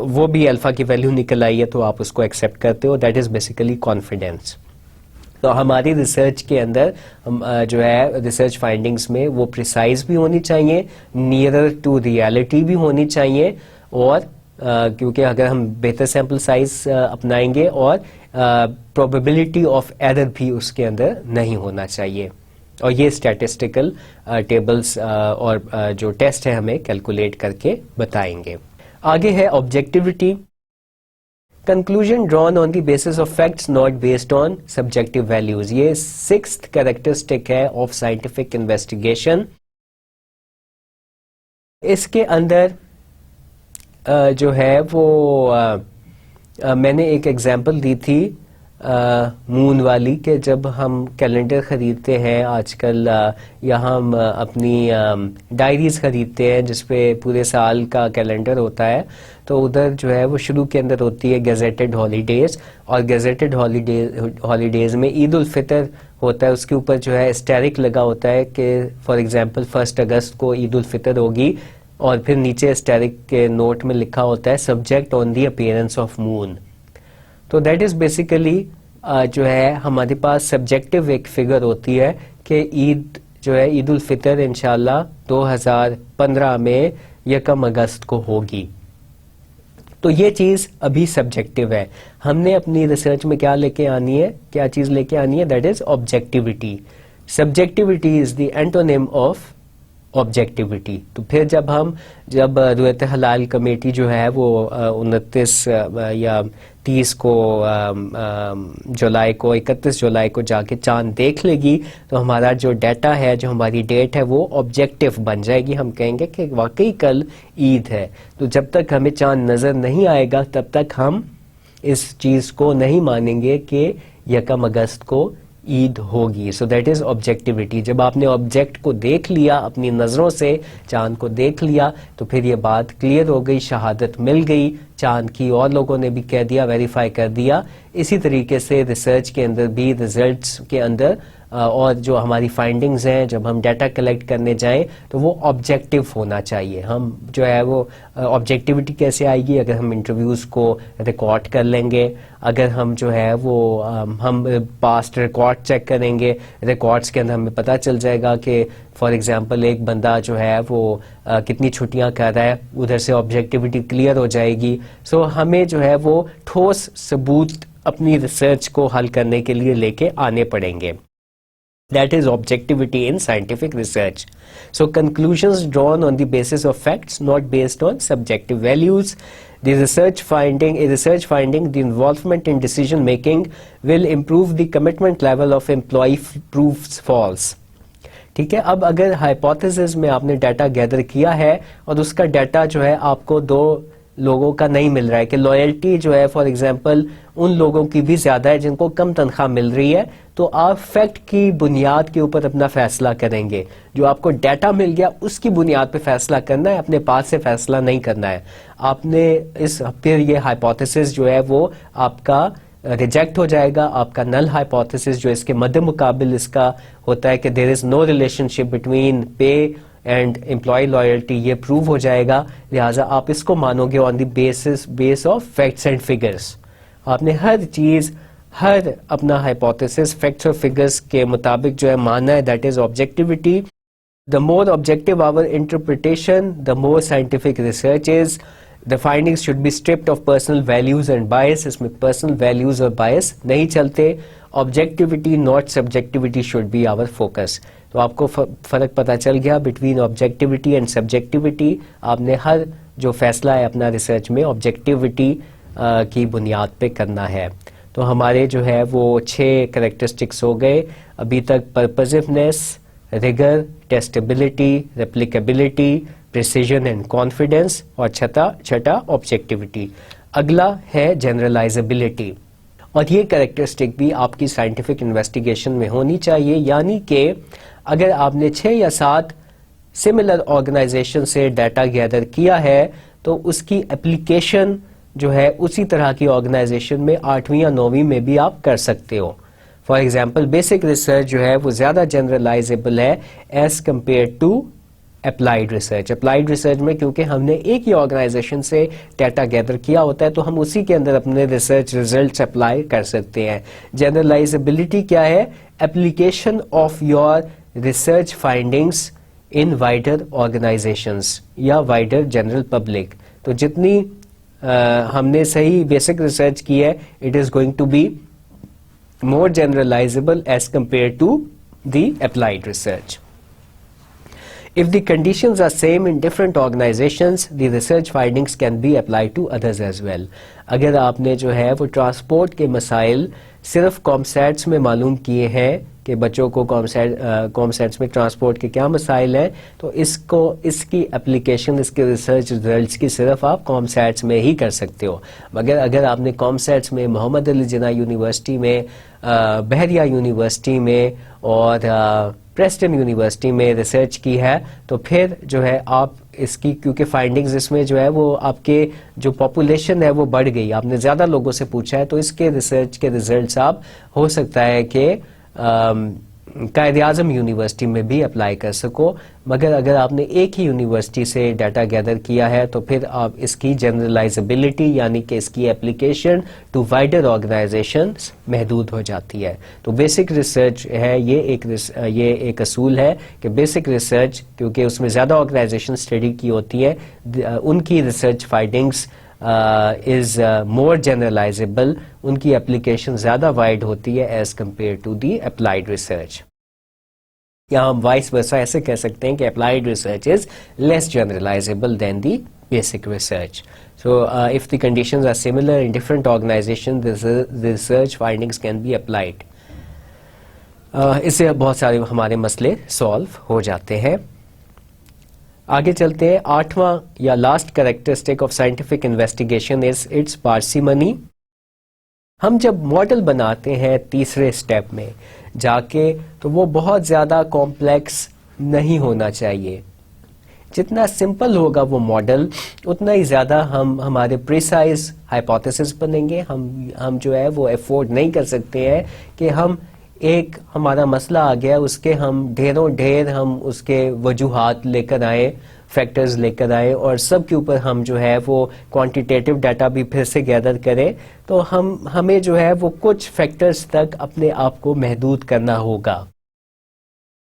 وہ بھی الفا کی ویلیو نکل آئی ہے تو آپ اس کو ایکسیپٹ کرتے ہو. That is basically confidence. تو ہماری ریسرچ کے اندر جو ہے ریسرچ فائنڈنگز میں وہ پریسائز بھی ہونی چاہیے، نیئرر ٹو ریالٹی بھی ہونی چاہیے، اور کیونکہ اگر ہم بہتر سیمپل سائز اپنائیں گے، اور پروبیبلٹی آف ایرر بھی اس کے اندر نہیں ہونا چاہیے. اور یہ اسٹیٹسٹیکل ٹیبلز اور جو ٹیسٹ ہے ہمیں کیلکولیٹ کر کے بتائیں گے. آگے ہے objectivity. Conclusion drawn on the basis of facts not based on subjective values. یہ sixth characteristic ہے of scientific investigation. اس کے اندر جو ہے وہ میں نے ایک ایگزامپل دی تھی مون والی کہ جب ہم کیلنڈر خریدتے ہیں آج کل یا ہم اپنی ڈائریز خریدتے ہیں جس پہ پورے سال کا کیلنڈر ہوتا ہے تو ادھر جو ہے وہ شروع کے اندر ہوتی ہے گیزیٹڈ ہالیڈیز اور گیزیٹڈ ہالیڈیز میں عید الفطر ہوتا ہے. اس کے اوپر جو ہے اسٹیرک لگا ہوتا ہے کہ فار ایگزامپل 1 اگست کو عید الفطر ہوگی اور پھر نیچے اسٹیرک کے نوٹ میں لکھا ہوتا ہے subject on the appearance of moon. تو دیٹ از بیسیکلی جو ہے ہمارے پاس سبجیکٹو ایک فگر ہوتی ہے کہ عید جو ہے عید الفطر انشاءاللہ 2015 میں 1 اگست کو ہوگی. تو یہ چیز ابھی سبجیکٹو ہے. ہم نے اپنی ریسرچ میں کیا لے کے آنی ہے, کیا چیز لے کے آنی ہے, that is objectivity. Subjectivity is the antonym of objectivity. تو پھر جب رویت حلال کمیٹی جو ہے وہ 29 یا 30 کو جولائی کو 31 جولائی کو جا کے چاند دیکھ لے گی تو ہمارا جو ڈیٹا ہے, جو ہماری ڈیٹ ہے وہ آبجیکٹو بن جائے گی. ہم کہیں گے کہ واقعی کل عید ہے. تو جب تک ہمیں چاند نظر نہیں آئے گا تب تک ہم اس چیز کو نہیں مانیں گے کہ 1 اگست کو عید ہوگی. So that is objectivity. جب آپ نے آبجیکٹ کو دیکھ لیا, اپنی نظروں سے چاند کو دیکھ لیا, تو پھر یہ بات کلیئر ہو گئی, شہادت مل گئی چاند کی, اور لوگوں نے بھی کہہ دیا, ویریفائی کر دیا. اسی طریقے سے ریسرچ کے اندر بھی ریزلٹس کے اندر اور جو ہماری فائنڈنگز ہیں جب ہم ڈیٹا کلیکٹ کرنے جائیں تو وہ آبجیکٹو ہونا چاہیے. ہم جو ہے وہ آبجیکٹیوٹی کیسے آئے گی, اگر ہم انٹرویوز کو ریکارڈ کر لیں گے, اگر ہم جو ہے وہ ہم پاسٹ ریکارڈ چیک کریں گے, ریکارڈس کے اندر ہمیں پتہ چل جائے گا کہ فار ایگزامپل ایک بندہ جو ہے وہ کتنی چھٹیاں کر رہا ہے, ادھر سے آبجیکٹیوٹی کلیئر ہو جائے گی. سو ہمیں جو ہے وہ ٹھوس ثبوت اپنی ریسرچ کو حل کرنے کے لیے لے کے آنے پڑیں گے. That is objectivity in scientific research. So conclusions drawn on the basis of facts, not based on subjective values. The research finding, the involvement in decision making will improve the commitment level of employee proves false. ٹھیک ہے. اب اگر hypothesis میں آپ نے data gather کیا ہے اور اس کا ڈیٹا جو ہے آپ کو 2 لوگوں کا نہیں مل رہا ہے کہ لویلٹی جو ہے فار ایگزامپل ان لوگوں کی بھی زیادہ ہے جن کو کم تنخواہ مل رہی ہے, تو آپ فیکٹ کی بنیاد کے اوپر اپنا فیصلہ کریں گے. جو آپ کو ڈیٹا مل گیا اس کی بنیاد پہ فیصلہ کرنا ہے, اپنے پاس سے فیصلہ نہیں کرنا ہے. آپ نے پھر یہ ہائپوتھیسس جو ہے وہ آپ کا ریجیکٹ ہو جائے گا. آپ کا نل ہائپوتھیسس جو اس کے مد مقابل اس کا ہوتا ہے کہ there is no relationship between pay and employee loyalty, یہ پروو ہو جائے گا. لہٰذا آپ اس کو مانو گے on the base of facts and figures. آپ نے ہر چیز, ہر اپنا ہائپوتھیسس فیکٹس اور فگرس کے مطابق جو ہے ماننا ہے. That is objectivity. The more objective our interpretation, the more scientific research is. The findings should be stripped of personal values and bias. اس میں personal values اور bias نہیں چلتے. Objectivity not subjectivity should be our focus. تو آپ کو فرق پتہ چل گیا بٹوین آبجیکٹیوٹی اینڈ سبجیکٹیوٹی. آپ نے ہر جو فیصلہ ہے اپنا ریسرچ میں آبجیکٹیوٹی کی بنیاد پہ کرنا ہے. تو ہمارے جو ہے وہ 6 کریکٹرسٹکس ہو گئے ابھی تک: پرپزونیس, rigour, testability, ریپلیکیبلٹی, precision and confidence, اور چھٹا آبجیکٹیوٹی. اگلا ہے جنرلائزیبلٹی, اور یہ کریکٹرسٹک بھی آپ کی سائنٹیفک انویسٹیگیشن میں ہونی چاہیے. یعنی کہ اگر آپ نے 6 یا 7 سملر آرگنائزیشن سے ڈیٹا گیدر کیا ہے تو اس کی اپلیکیشن جو ہے اسی طرح کی آرگنائزیشن میں 8ویں یا 9ویں میں بھی آپ کر سکتے ہو. فار ایگزامپل بیسک ریسرچ جو ہے وہ زیادہ جنرلائزیبل ہے as compare to applied research. Applied research میں کیونکہ ہم نے ایک ہی آرگنائزیشن سے ڈیٹا گیدر کیا ہوتا ہے تو ہم اسی کے اندر اپنے ریسرچ ریزلٹس اپلائی کر سکتے ہیں. جنرلائزیبلٹی کیا ہے؟ Application of your research findings in wider organizations یا وائڈر جنرل پبلک. تو جتنی ہم نے صحیح بیسک ریسرچ کی ہے, it is going to be more generalizable as compared to the applied research. If the conditions are same in different organizations, the research findings can be applied to others as well. اگر آپ نے جو ہے وہ transport کے مسائل صرف COMSATS میں معلوم کیے ہیں کہ بچوں کو کامسیٹس میں ٹرانسپورٹ کے کیا مسائل ہیں، تو اس کی اپلیکیشن، اس کے ریسرچ ریزلٹس کی صرف آپ کامسیٹس میں ہی کر سکتے ہو. مگر اگر آپ نے کامسیٹس میں محمد علی جناح یونیورسٹی میں، بحریہ یونیورسٹی میں اور پریسٹن یونیورسٹی میں ریسرچ کی ہے، تو پھر جو ہے آپ اس کی، کیونکہ فائنڈنگز اس میں جو ہے وہ آپ کے جو پاپولیشن ہے وہ بڑھ گئی، آپ نے زیادہ لوگوں سے پوچھا ہے، تو اس کے ریسرچ کے ریزلٹس آپ ہو سکتا ہے کہ قائد اعظم یونیورسٹی میں بھی اپلائی کر سکو. مگر اگر آپ نے ایک ہی یونیورسٹی سے ڈیٹا گیدر کیا ہے تو پھر آپ اس کی جنرلائزبلٹی یعنی کہ اس کی اپلیکیشن ٹو وائڈر آرگنائزیشنز محدود ہو جاتی ہے. تو بیسک ریسرچ ہے، یہ ایک اصول ہے کہ بیسک ریسرچ، کیونکہ اس میں زیادہ آرگنائزیشن اسٹڈی کی ہوتی ہے، ان کی research findings is more generalizable، ان کی اپلیکیشن زیادہ وائڈ ہوتی ہے as compare to the applied research. یا ہم وائس ورسا ایسے کہہ سکتے ہیں کہ applied research is less generalizable than the basic research. So if the conditions are similar in different organizations, the research findings can be applied. اس سے بہت سارے ہمارے مسئلے سالو ہو جاتے ہیں. آگے چلتے ہیں. 8واں یا last characteristic of scientific investigation is its parsimony. ہم جب ماڈل بناتے ہیں تیسرے سٹیپ میں جا کے، تو وہ بہت زیادہ کمپلیکس نہیں ہونا چاہیے. جتنا سمپل ہوگا وہ ماڈل، اتنا ہی زیادہ ہمارے پریسائز ہائپوتھیسس بنیں گے. ہم جو ہے وہ افورڈ نہیں کر سکتے ہیں کہ ہمارا مسئلہ آ گیا، اس کے ہم ڈھیر ہم اس کے وجوہات لے کر آئے، فیکٹرز لے کر آئے، اور سب کے اوپر ہم جو ہے وہ کوانٹیٹیو ڈیٹا بھی پھر سے گیدر کریں. تو ہمیں جو ہے وہ کچھ فیکٹرز تک اپنے آپ کو محدود کرنا ہوگا.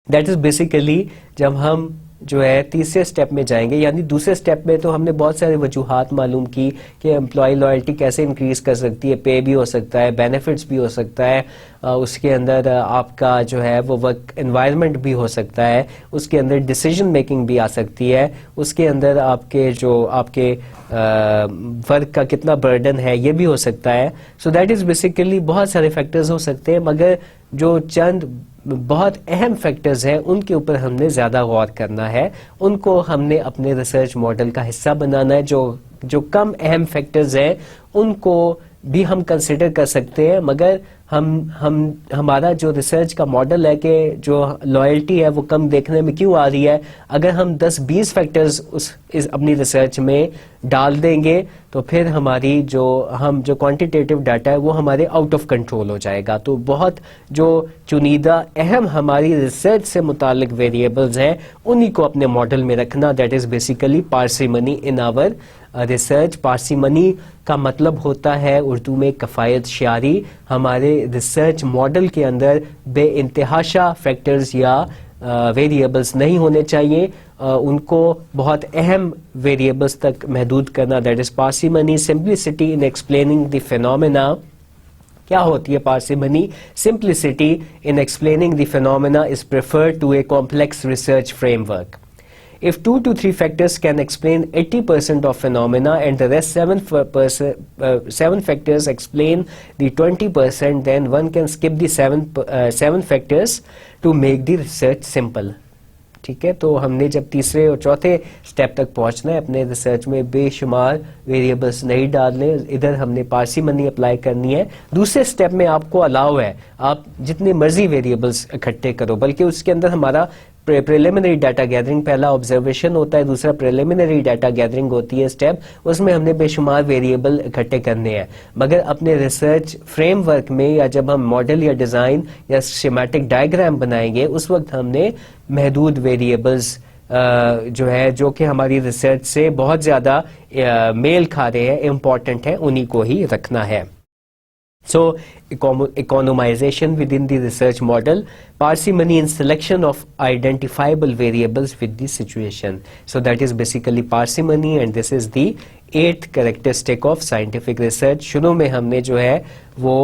دیٹ از بیسیکلی جب ہم جو ہے تیسرے سٹیپ میں جائیں گے، یعنی دوسرے سٹیپ میں تو ہم نے بہت سارے وجوہات معلوم کی کہ امپلائی لائلٹی کیسے انکریز کر سکتی ہے، پے بھی ہو سکتا ہے، بینیفٹس بھی ہو سکتا ہے، اس کے اندر آپ کا جو ہے وہ ورک انوائرمنٹ بھی ہو سکتا ہے، اس کے اندر ڈیسیجن میکنگ بھی آ سکتی ہے، اس کے اندر آپ کے ورک کا کتنا برڈن ہے یہ بھی ہو سکتا ہے. سو دیٹ از بیسیکلی بہت سارے فیکٹرز ہو سکتے ہیں، مگر جو چند بہت اہم فیکٹرز ہیں ان کے اوپر ہم نے زیادہ غور کرنا ہے، ان کو ہم نے اپنے ریسرچ ماڈل کا حصہ بنانا ہے. جو کم اہم فیکٹرز ہیں ان کو بھی ہم کنسیڈر کر سکتے ہیں، مگر ہمارا جو ریسرچ کا ماڈل ہے کہ جو لائلٹی ہے وہ کم دیکھنے میں کیوں آ رہی ہے، اگر ہم 10-20 فیکٹرز اپنی ریسرچ میں ڈال دیں گے تو پھر ہماری جو کوانٹیٹیو ڈاٹا ہے وہ ہمارے آؤٹ آف کنٹرول ہو جائے گا. تو بہت جو چنیدہ اہم ہماری ریسرچ سے متعلق ویریبلز ہیں انہی کو اپنے ماڈل میں رکھنا. That is basically parsimony in our research. Parsimony کا مطلب ہوتا ہے اردو میں کفایت شعاری. ہمارے ریسرچ ماڈل کے اندر بے انتہاشا فیکٹرز یا ویریبلز نہیں ہونے چاہیے، ان کو بہت اہم ویریبلز تک محدود کرنا. That is parsimony. Simplicity in explaining the phenomena. کیا ہوتی ہے parsimony? Simplicity in explaining the phenomena is preferred to a complex research framework. If 2 to 3 factors can explain 80% of phenomena and the rest 7 factors explain the 20%, then one can skip the 7 factors to make the research simple. ٹھیک ہے، تو ہم نے جب تیسرے اور چوتھے step تک پہنچنا ہے اپنے ریسرچ میں بے شمار ویریبلس نہیں ڈالنے، ادھر ہم نے پارسیمنی اپلائی کرنی ہے. دوسرے سٹیپ میں آپ کو الاؤ ہے آپ جتنے مرضی ویریبلس اکٹھے کرو، بلکہ اس کے اندر ہمارا پریلیمنری ڈیٹا گیدرنگ پہلا آبزرویشن ہوتا ہے، دوسرا پریلیمنری ڈیٹا گیدرنگ ہوتی ہے اسٹیپ، اس میں ہم نے بے شمار ویریبل اکٹھے کرنے ہیں. مگر اپنے ریسرچ فریم ورک میں یا جب ہم ماڈل یا ڈیزائن یا سکیمیٹک ڈائیگرام بنائیں گے اس وقت ہم نے محدود ویریبلز جو کہ ہماری ریسرچ سے بہت زیادہ میل کھا رہے ہیں، امپورٹنٹ ہیں، انہی کو ہی رکھنا ہے. So economization within the research model, parsimony in selection of identifiable variables with the situation. So that is basically parsimony, and this is the 8th characteristic of scientific research. شروع میں ہم نے جو ہے وہ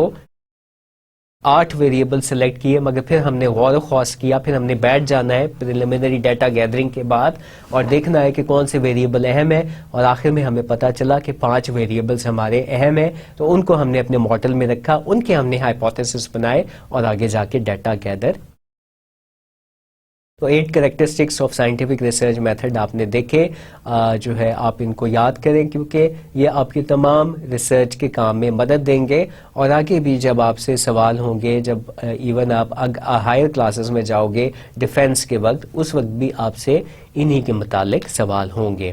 8 ویریبل سلیکٹ کیے، مگر پھر ہم نے غور و خوض کیا، پھر ہم نے بیٹھ جانا ہے پریلیمنری ڈیٹا گیدرنگ کے بعد اور دیکھنا ہے کہ کون سے ویریبل اہم ہے، اور آخر میں ہمیں پتا چلا کہ 5 ویریبلز ہمارے اہم ہیں، تو ان کو ہم نے اپنے ماڈل میں رکھا، ان کے ہم نے ہائپوتھیسس بنائے اور آگے جا کے ڈیٹا گیدر. تو 8 characteristics of scientific research method آپ نے دیکھے، جو ہے آپ ان کو یاد کریں کیونکہ یہ آپ کی تمام ریسرچ کے کام میں مدد دیں گے، اور آگے بھی جب آپ سے سوال ہوں گے، جب ایون آپ ہائر کلاسز میں جاؤ گے ڈیفینس کے وقت، اس وقت بھی آپ سے انہی کے متعلق سوال ہوں گے.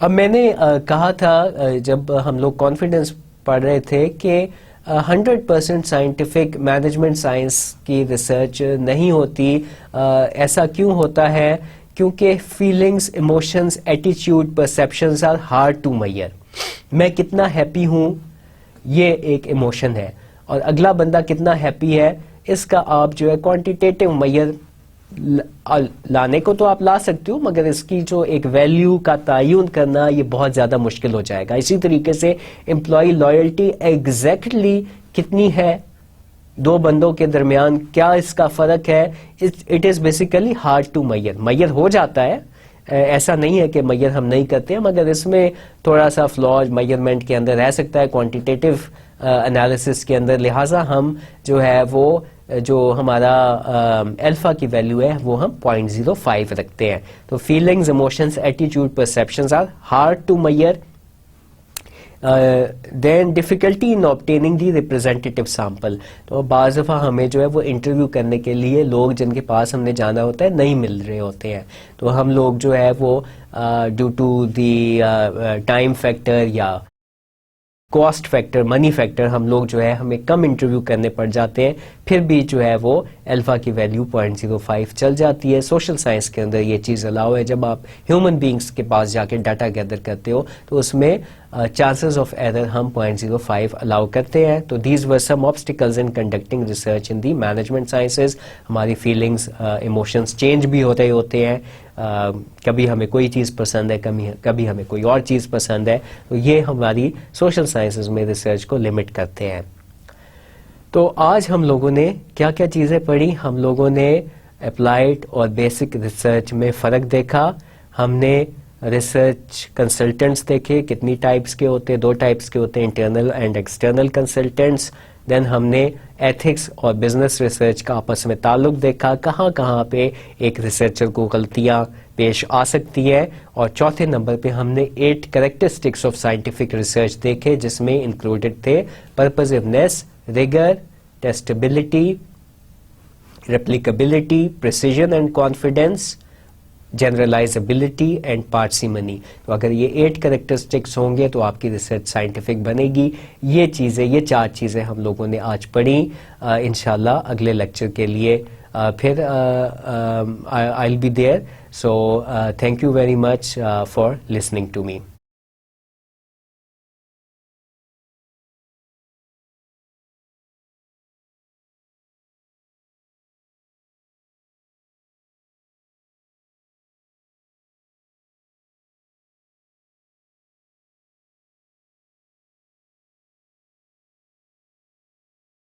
اب میں نے کہا تھا جب ہم لوگ کانفیڈنس پڑھ رہے تھے کہ 100% سائنٹیفک مینجمنٹ سائنس کی ریسرچ نہیں ہوتی. ایسا کیوں ہوتا ہے؟ کیونکہ فیلنگز، ایموشنز، ایٹیچیوڈ، perceptions are hard to measure. میں کتنا ہیپی ہوں یہ ایک ایموشن ہے، اور اگلا بندہ کتنا ہیپی ہے اس کا آپ جو ہے کوانٹیٹیو میئر لانے کو تو آپ لا سکتے ہو، مگر اس کی جو ایک ویلیو کا تعین کرنا یہ بہت زیادہ مشکل ہو جائے گا. اسی طریقے سے امپلائی لائلٹی ایگزیکٹلی کتنی ہے دو بندوں کے درمیان، کیا اس کا فرق ہے، it is basically hard to measure. Measure ہو جاتا ہے، ایسا نہیں ہے کہ میئر ہم نہیں کرتے ہیں، مگر اس میں تھوڑا سا فلاز میئرمنٹ کے اندر رہ سکتا ہے، کوانٹیٹیو انالیسس کے اندر. لہٰذا ہم جو ہے وہ جو ہمارا الفا کی ویلیو ہے وہ ہم 0.05 رکھتے ہیں. تو feelings, emotions, attitude, perceptions are hard to measure. Then difficulty in obtaining the representative sample. تو بعض دفعہ ہمیں جو ہے وہ انٹرویو کرنے کے لیے لوگ جن کے پاس ہم نے جانا ہوتا ہے نہیں مل رہے ہوتے ہیں، تو ہم لوگ جو ہے وہ due to the time factor یا کاسٹ فیکٹر، منی فیکٹر، ہم لوگ جو ہے ہمیں کم انٹرویو کرنے پڑ جاتے ہیں، پھر بھی جو ہے وہ الفا کی ویلیو 0.05 چل جاتی ہے. سوشل سائنس کے اندر یہ چیز الاؤ ہے. جب آپ ہیومن بینگس کے پاس جا کے ڈاٹا گیدر کرتے ہو تو اس میں چانسز آف ایرر ہم 0.05 الاؤ کرتے ہیں. تو these were some obstacles in conducting research in the management sciences. ہماری فیلنگز، ایموشنز چینج بھی ہوتے ہوتے ہیں، کبھی ہمیں کوئی چیز پسند ہے، کبھی ہمیں کوئی اور چیز پسند ہے. تو یہ ہماری سوشل سائنسز میں ریسرچ کو لمٹ کرتے ہیں. تو آج ہم لوگوں نے کیا کیا چیزیں پڑھی؟ ہم لوگوں نے اپلائیڈ اور بیسک ریسرچ میں فرق دیکھا. ہم نے ریسرچ کنسلٹنٹس دیکھے، کتنی ٹائپس کے ہوتے ہیں، 2 ٹائپس کے ہوتے ہیں، انٹرنل اینڈ ایکسٹرنل کنسلٹنٹس. دین ہم نے ایتھکس اور بزنس ریسرچ کا آپس میں تعلق دیکھا، کہاں کہاں پہ ایک ریسرچر کو غلطیاں پیش آ سکتی ہیں. اور چوتھے نمبر پہ ہم نے 8 کریکٹرسٹکس آف سائنٹیفک ریسرچ دیکھے، جس میں انکلوڈڈ تھے purposiveness, rigour, testability, replicability, precision and confidence, generalizability and parsimony. تو اگر یہ 8 کریکٹرسٹکس ہوں گے تو آپ کی ریسرچ سائنٹیفک بنے گی. یہ 4 چیزیں ہم لوگوں نے آج پڑھی. انشاءاللہ اگلے لیکچر کے لیے پھر I'll be there. So thank you very much for listening to me.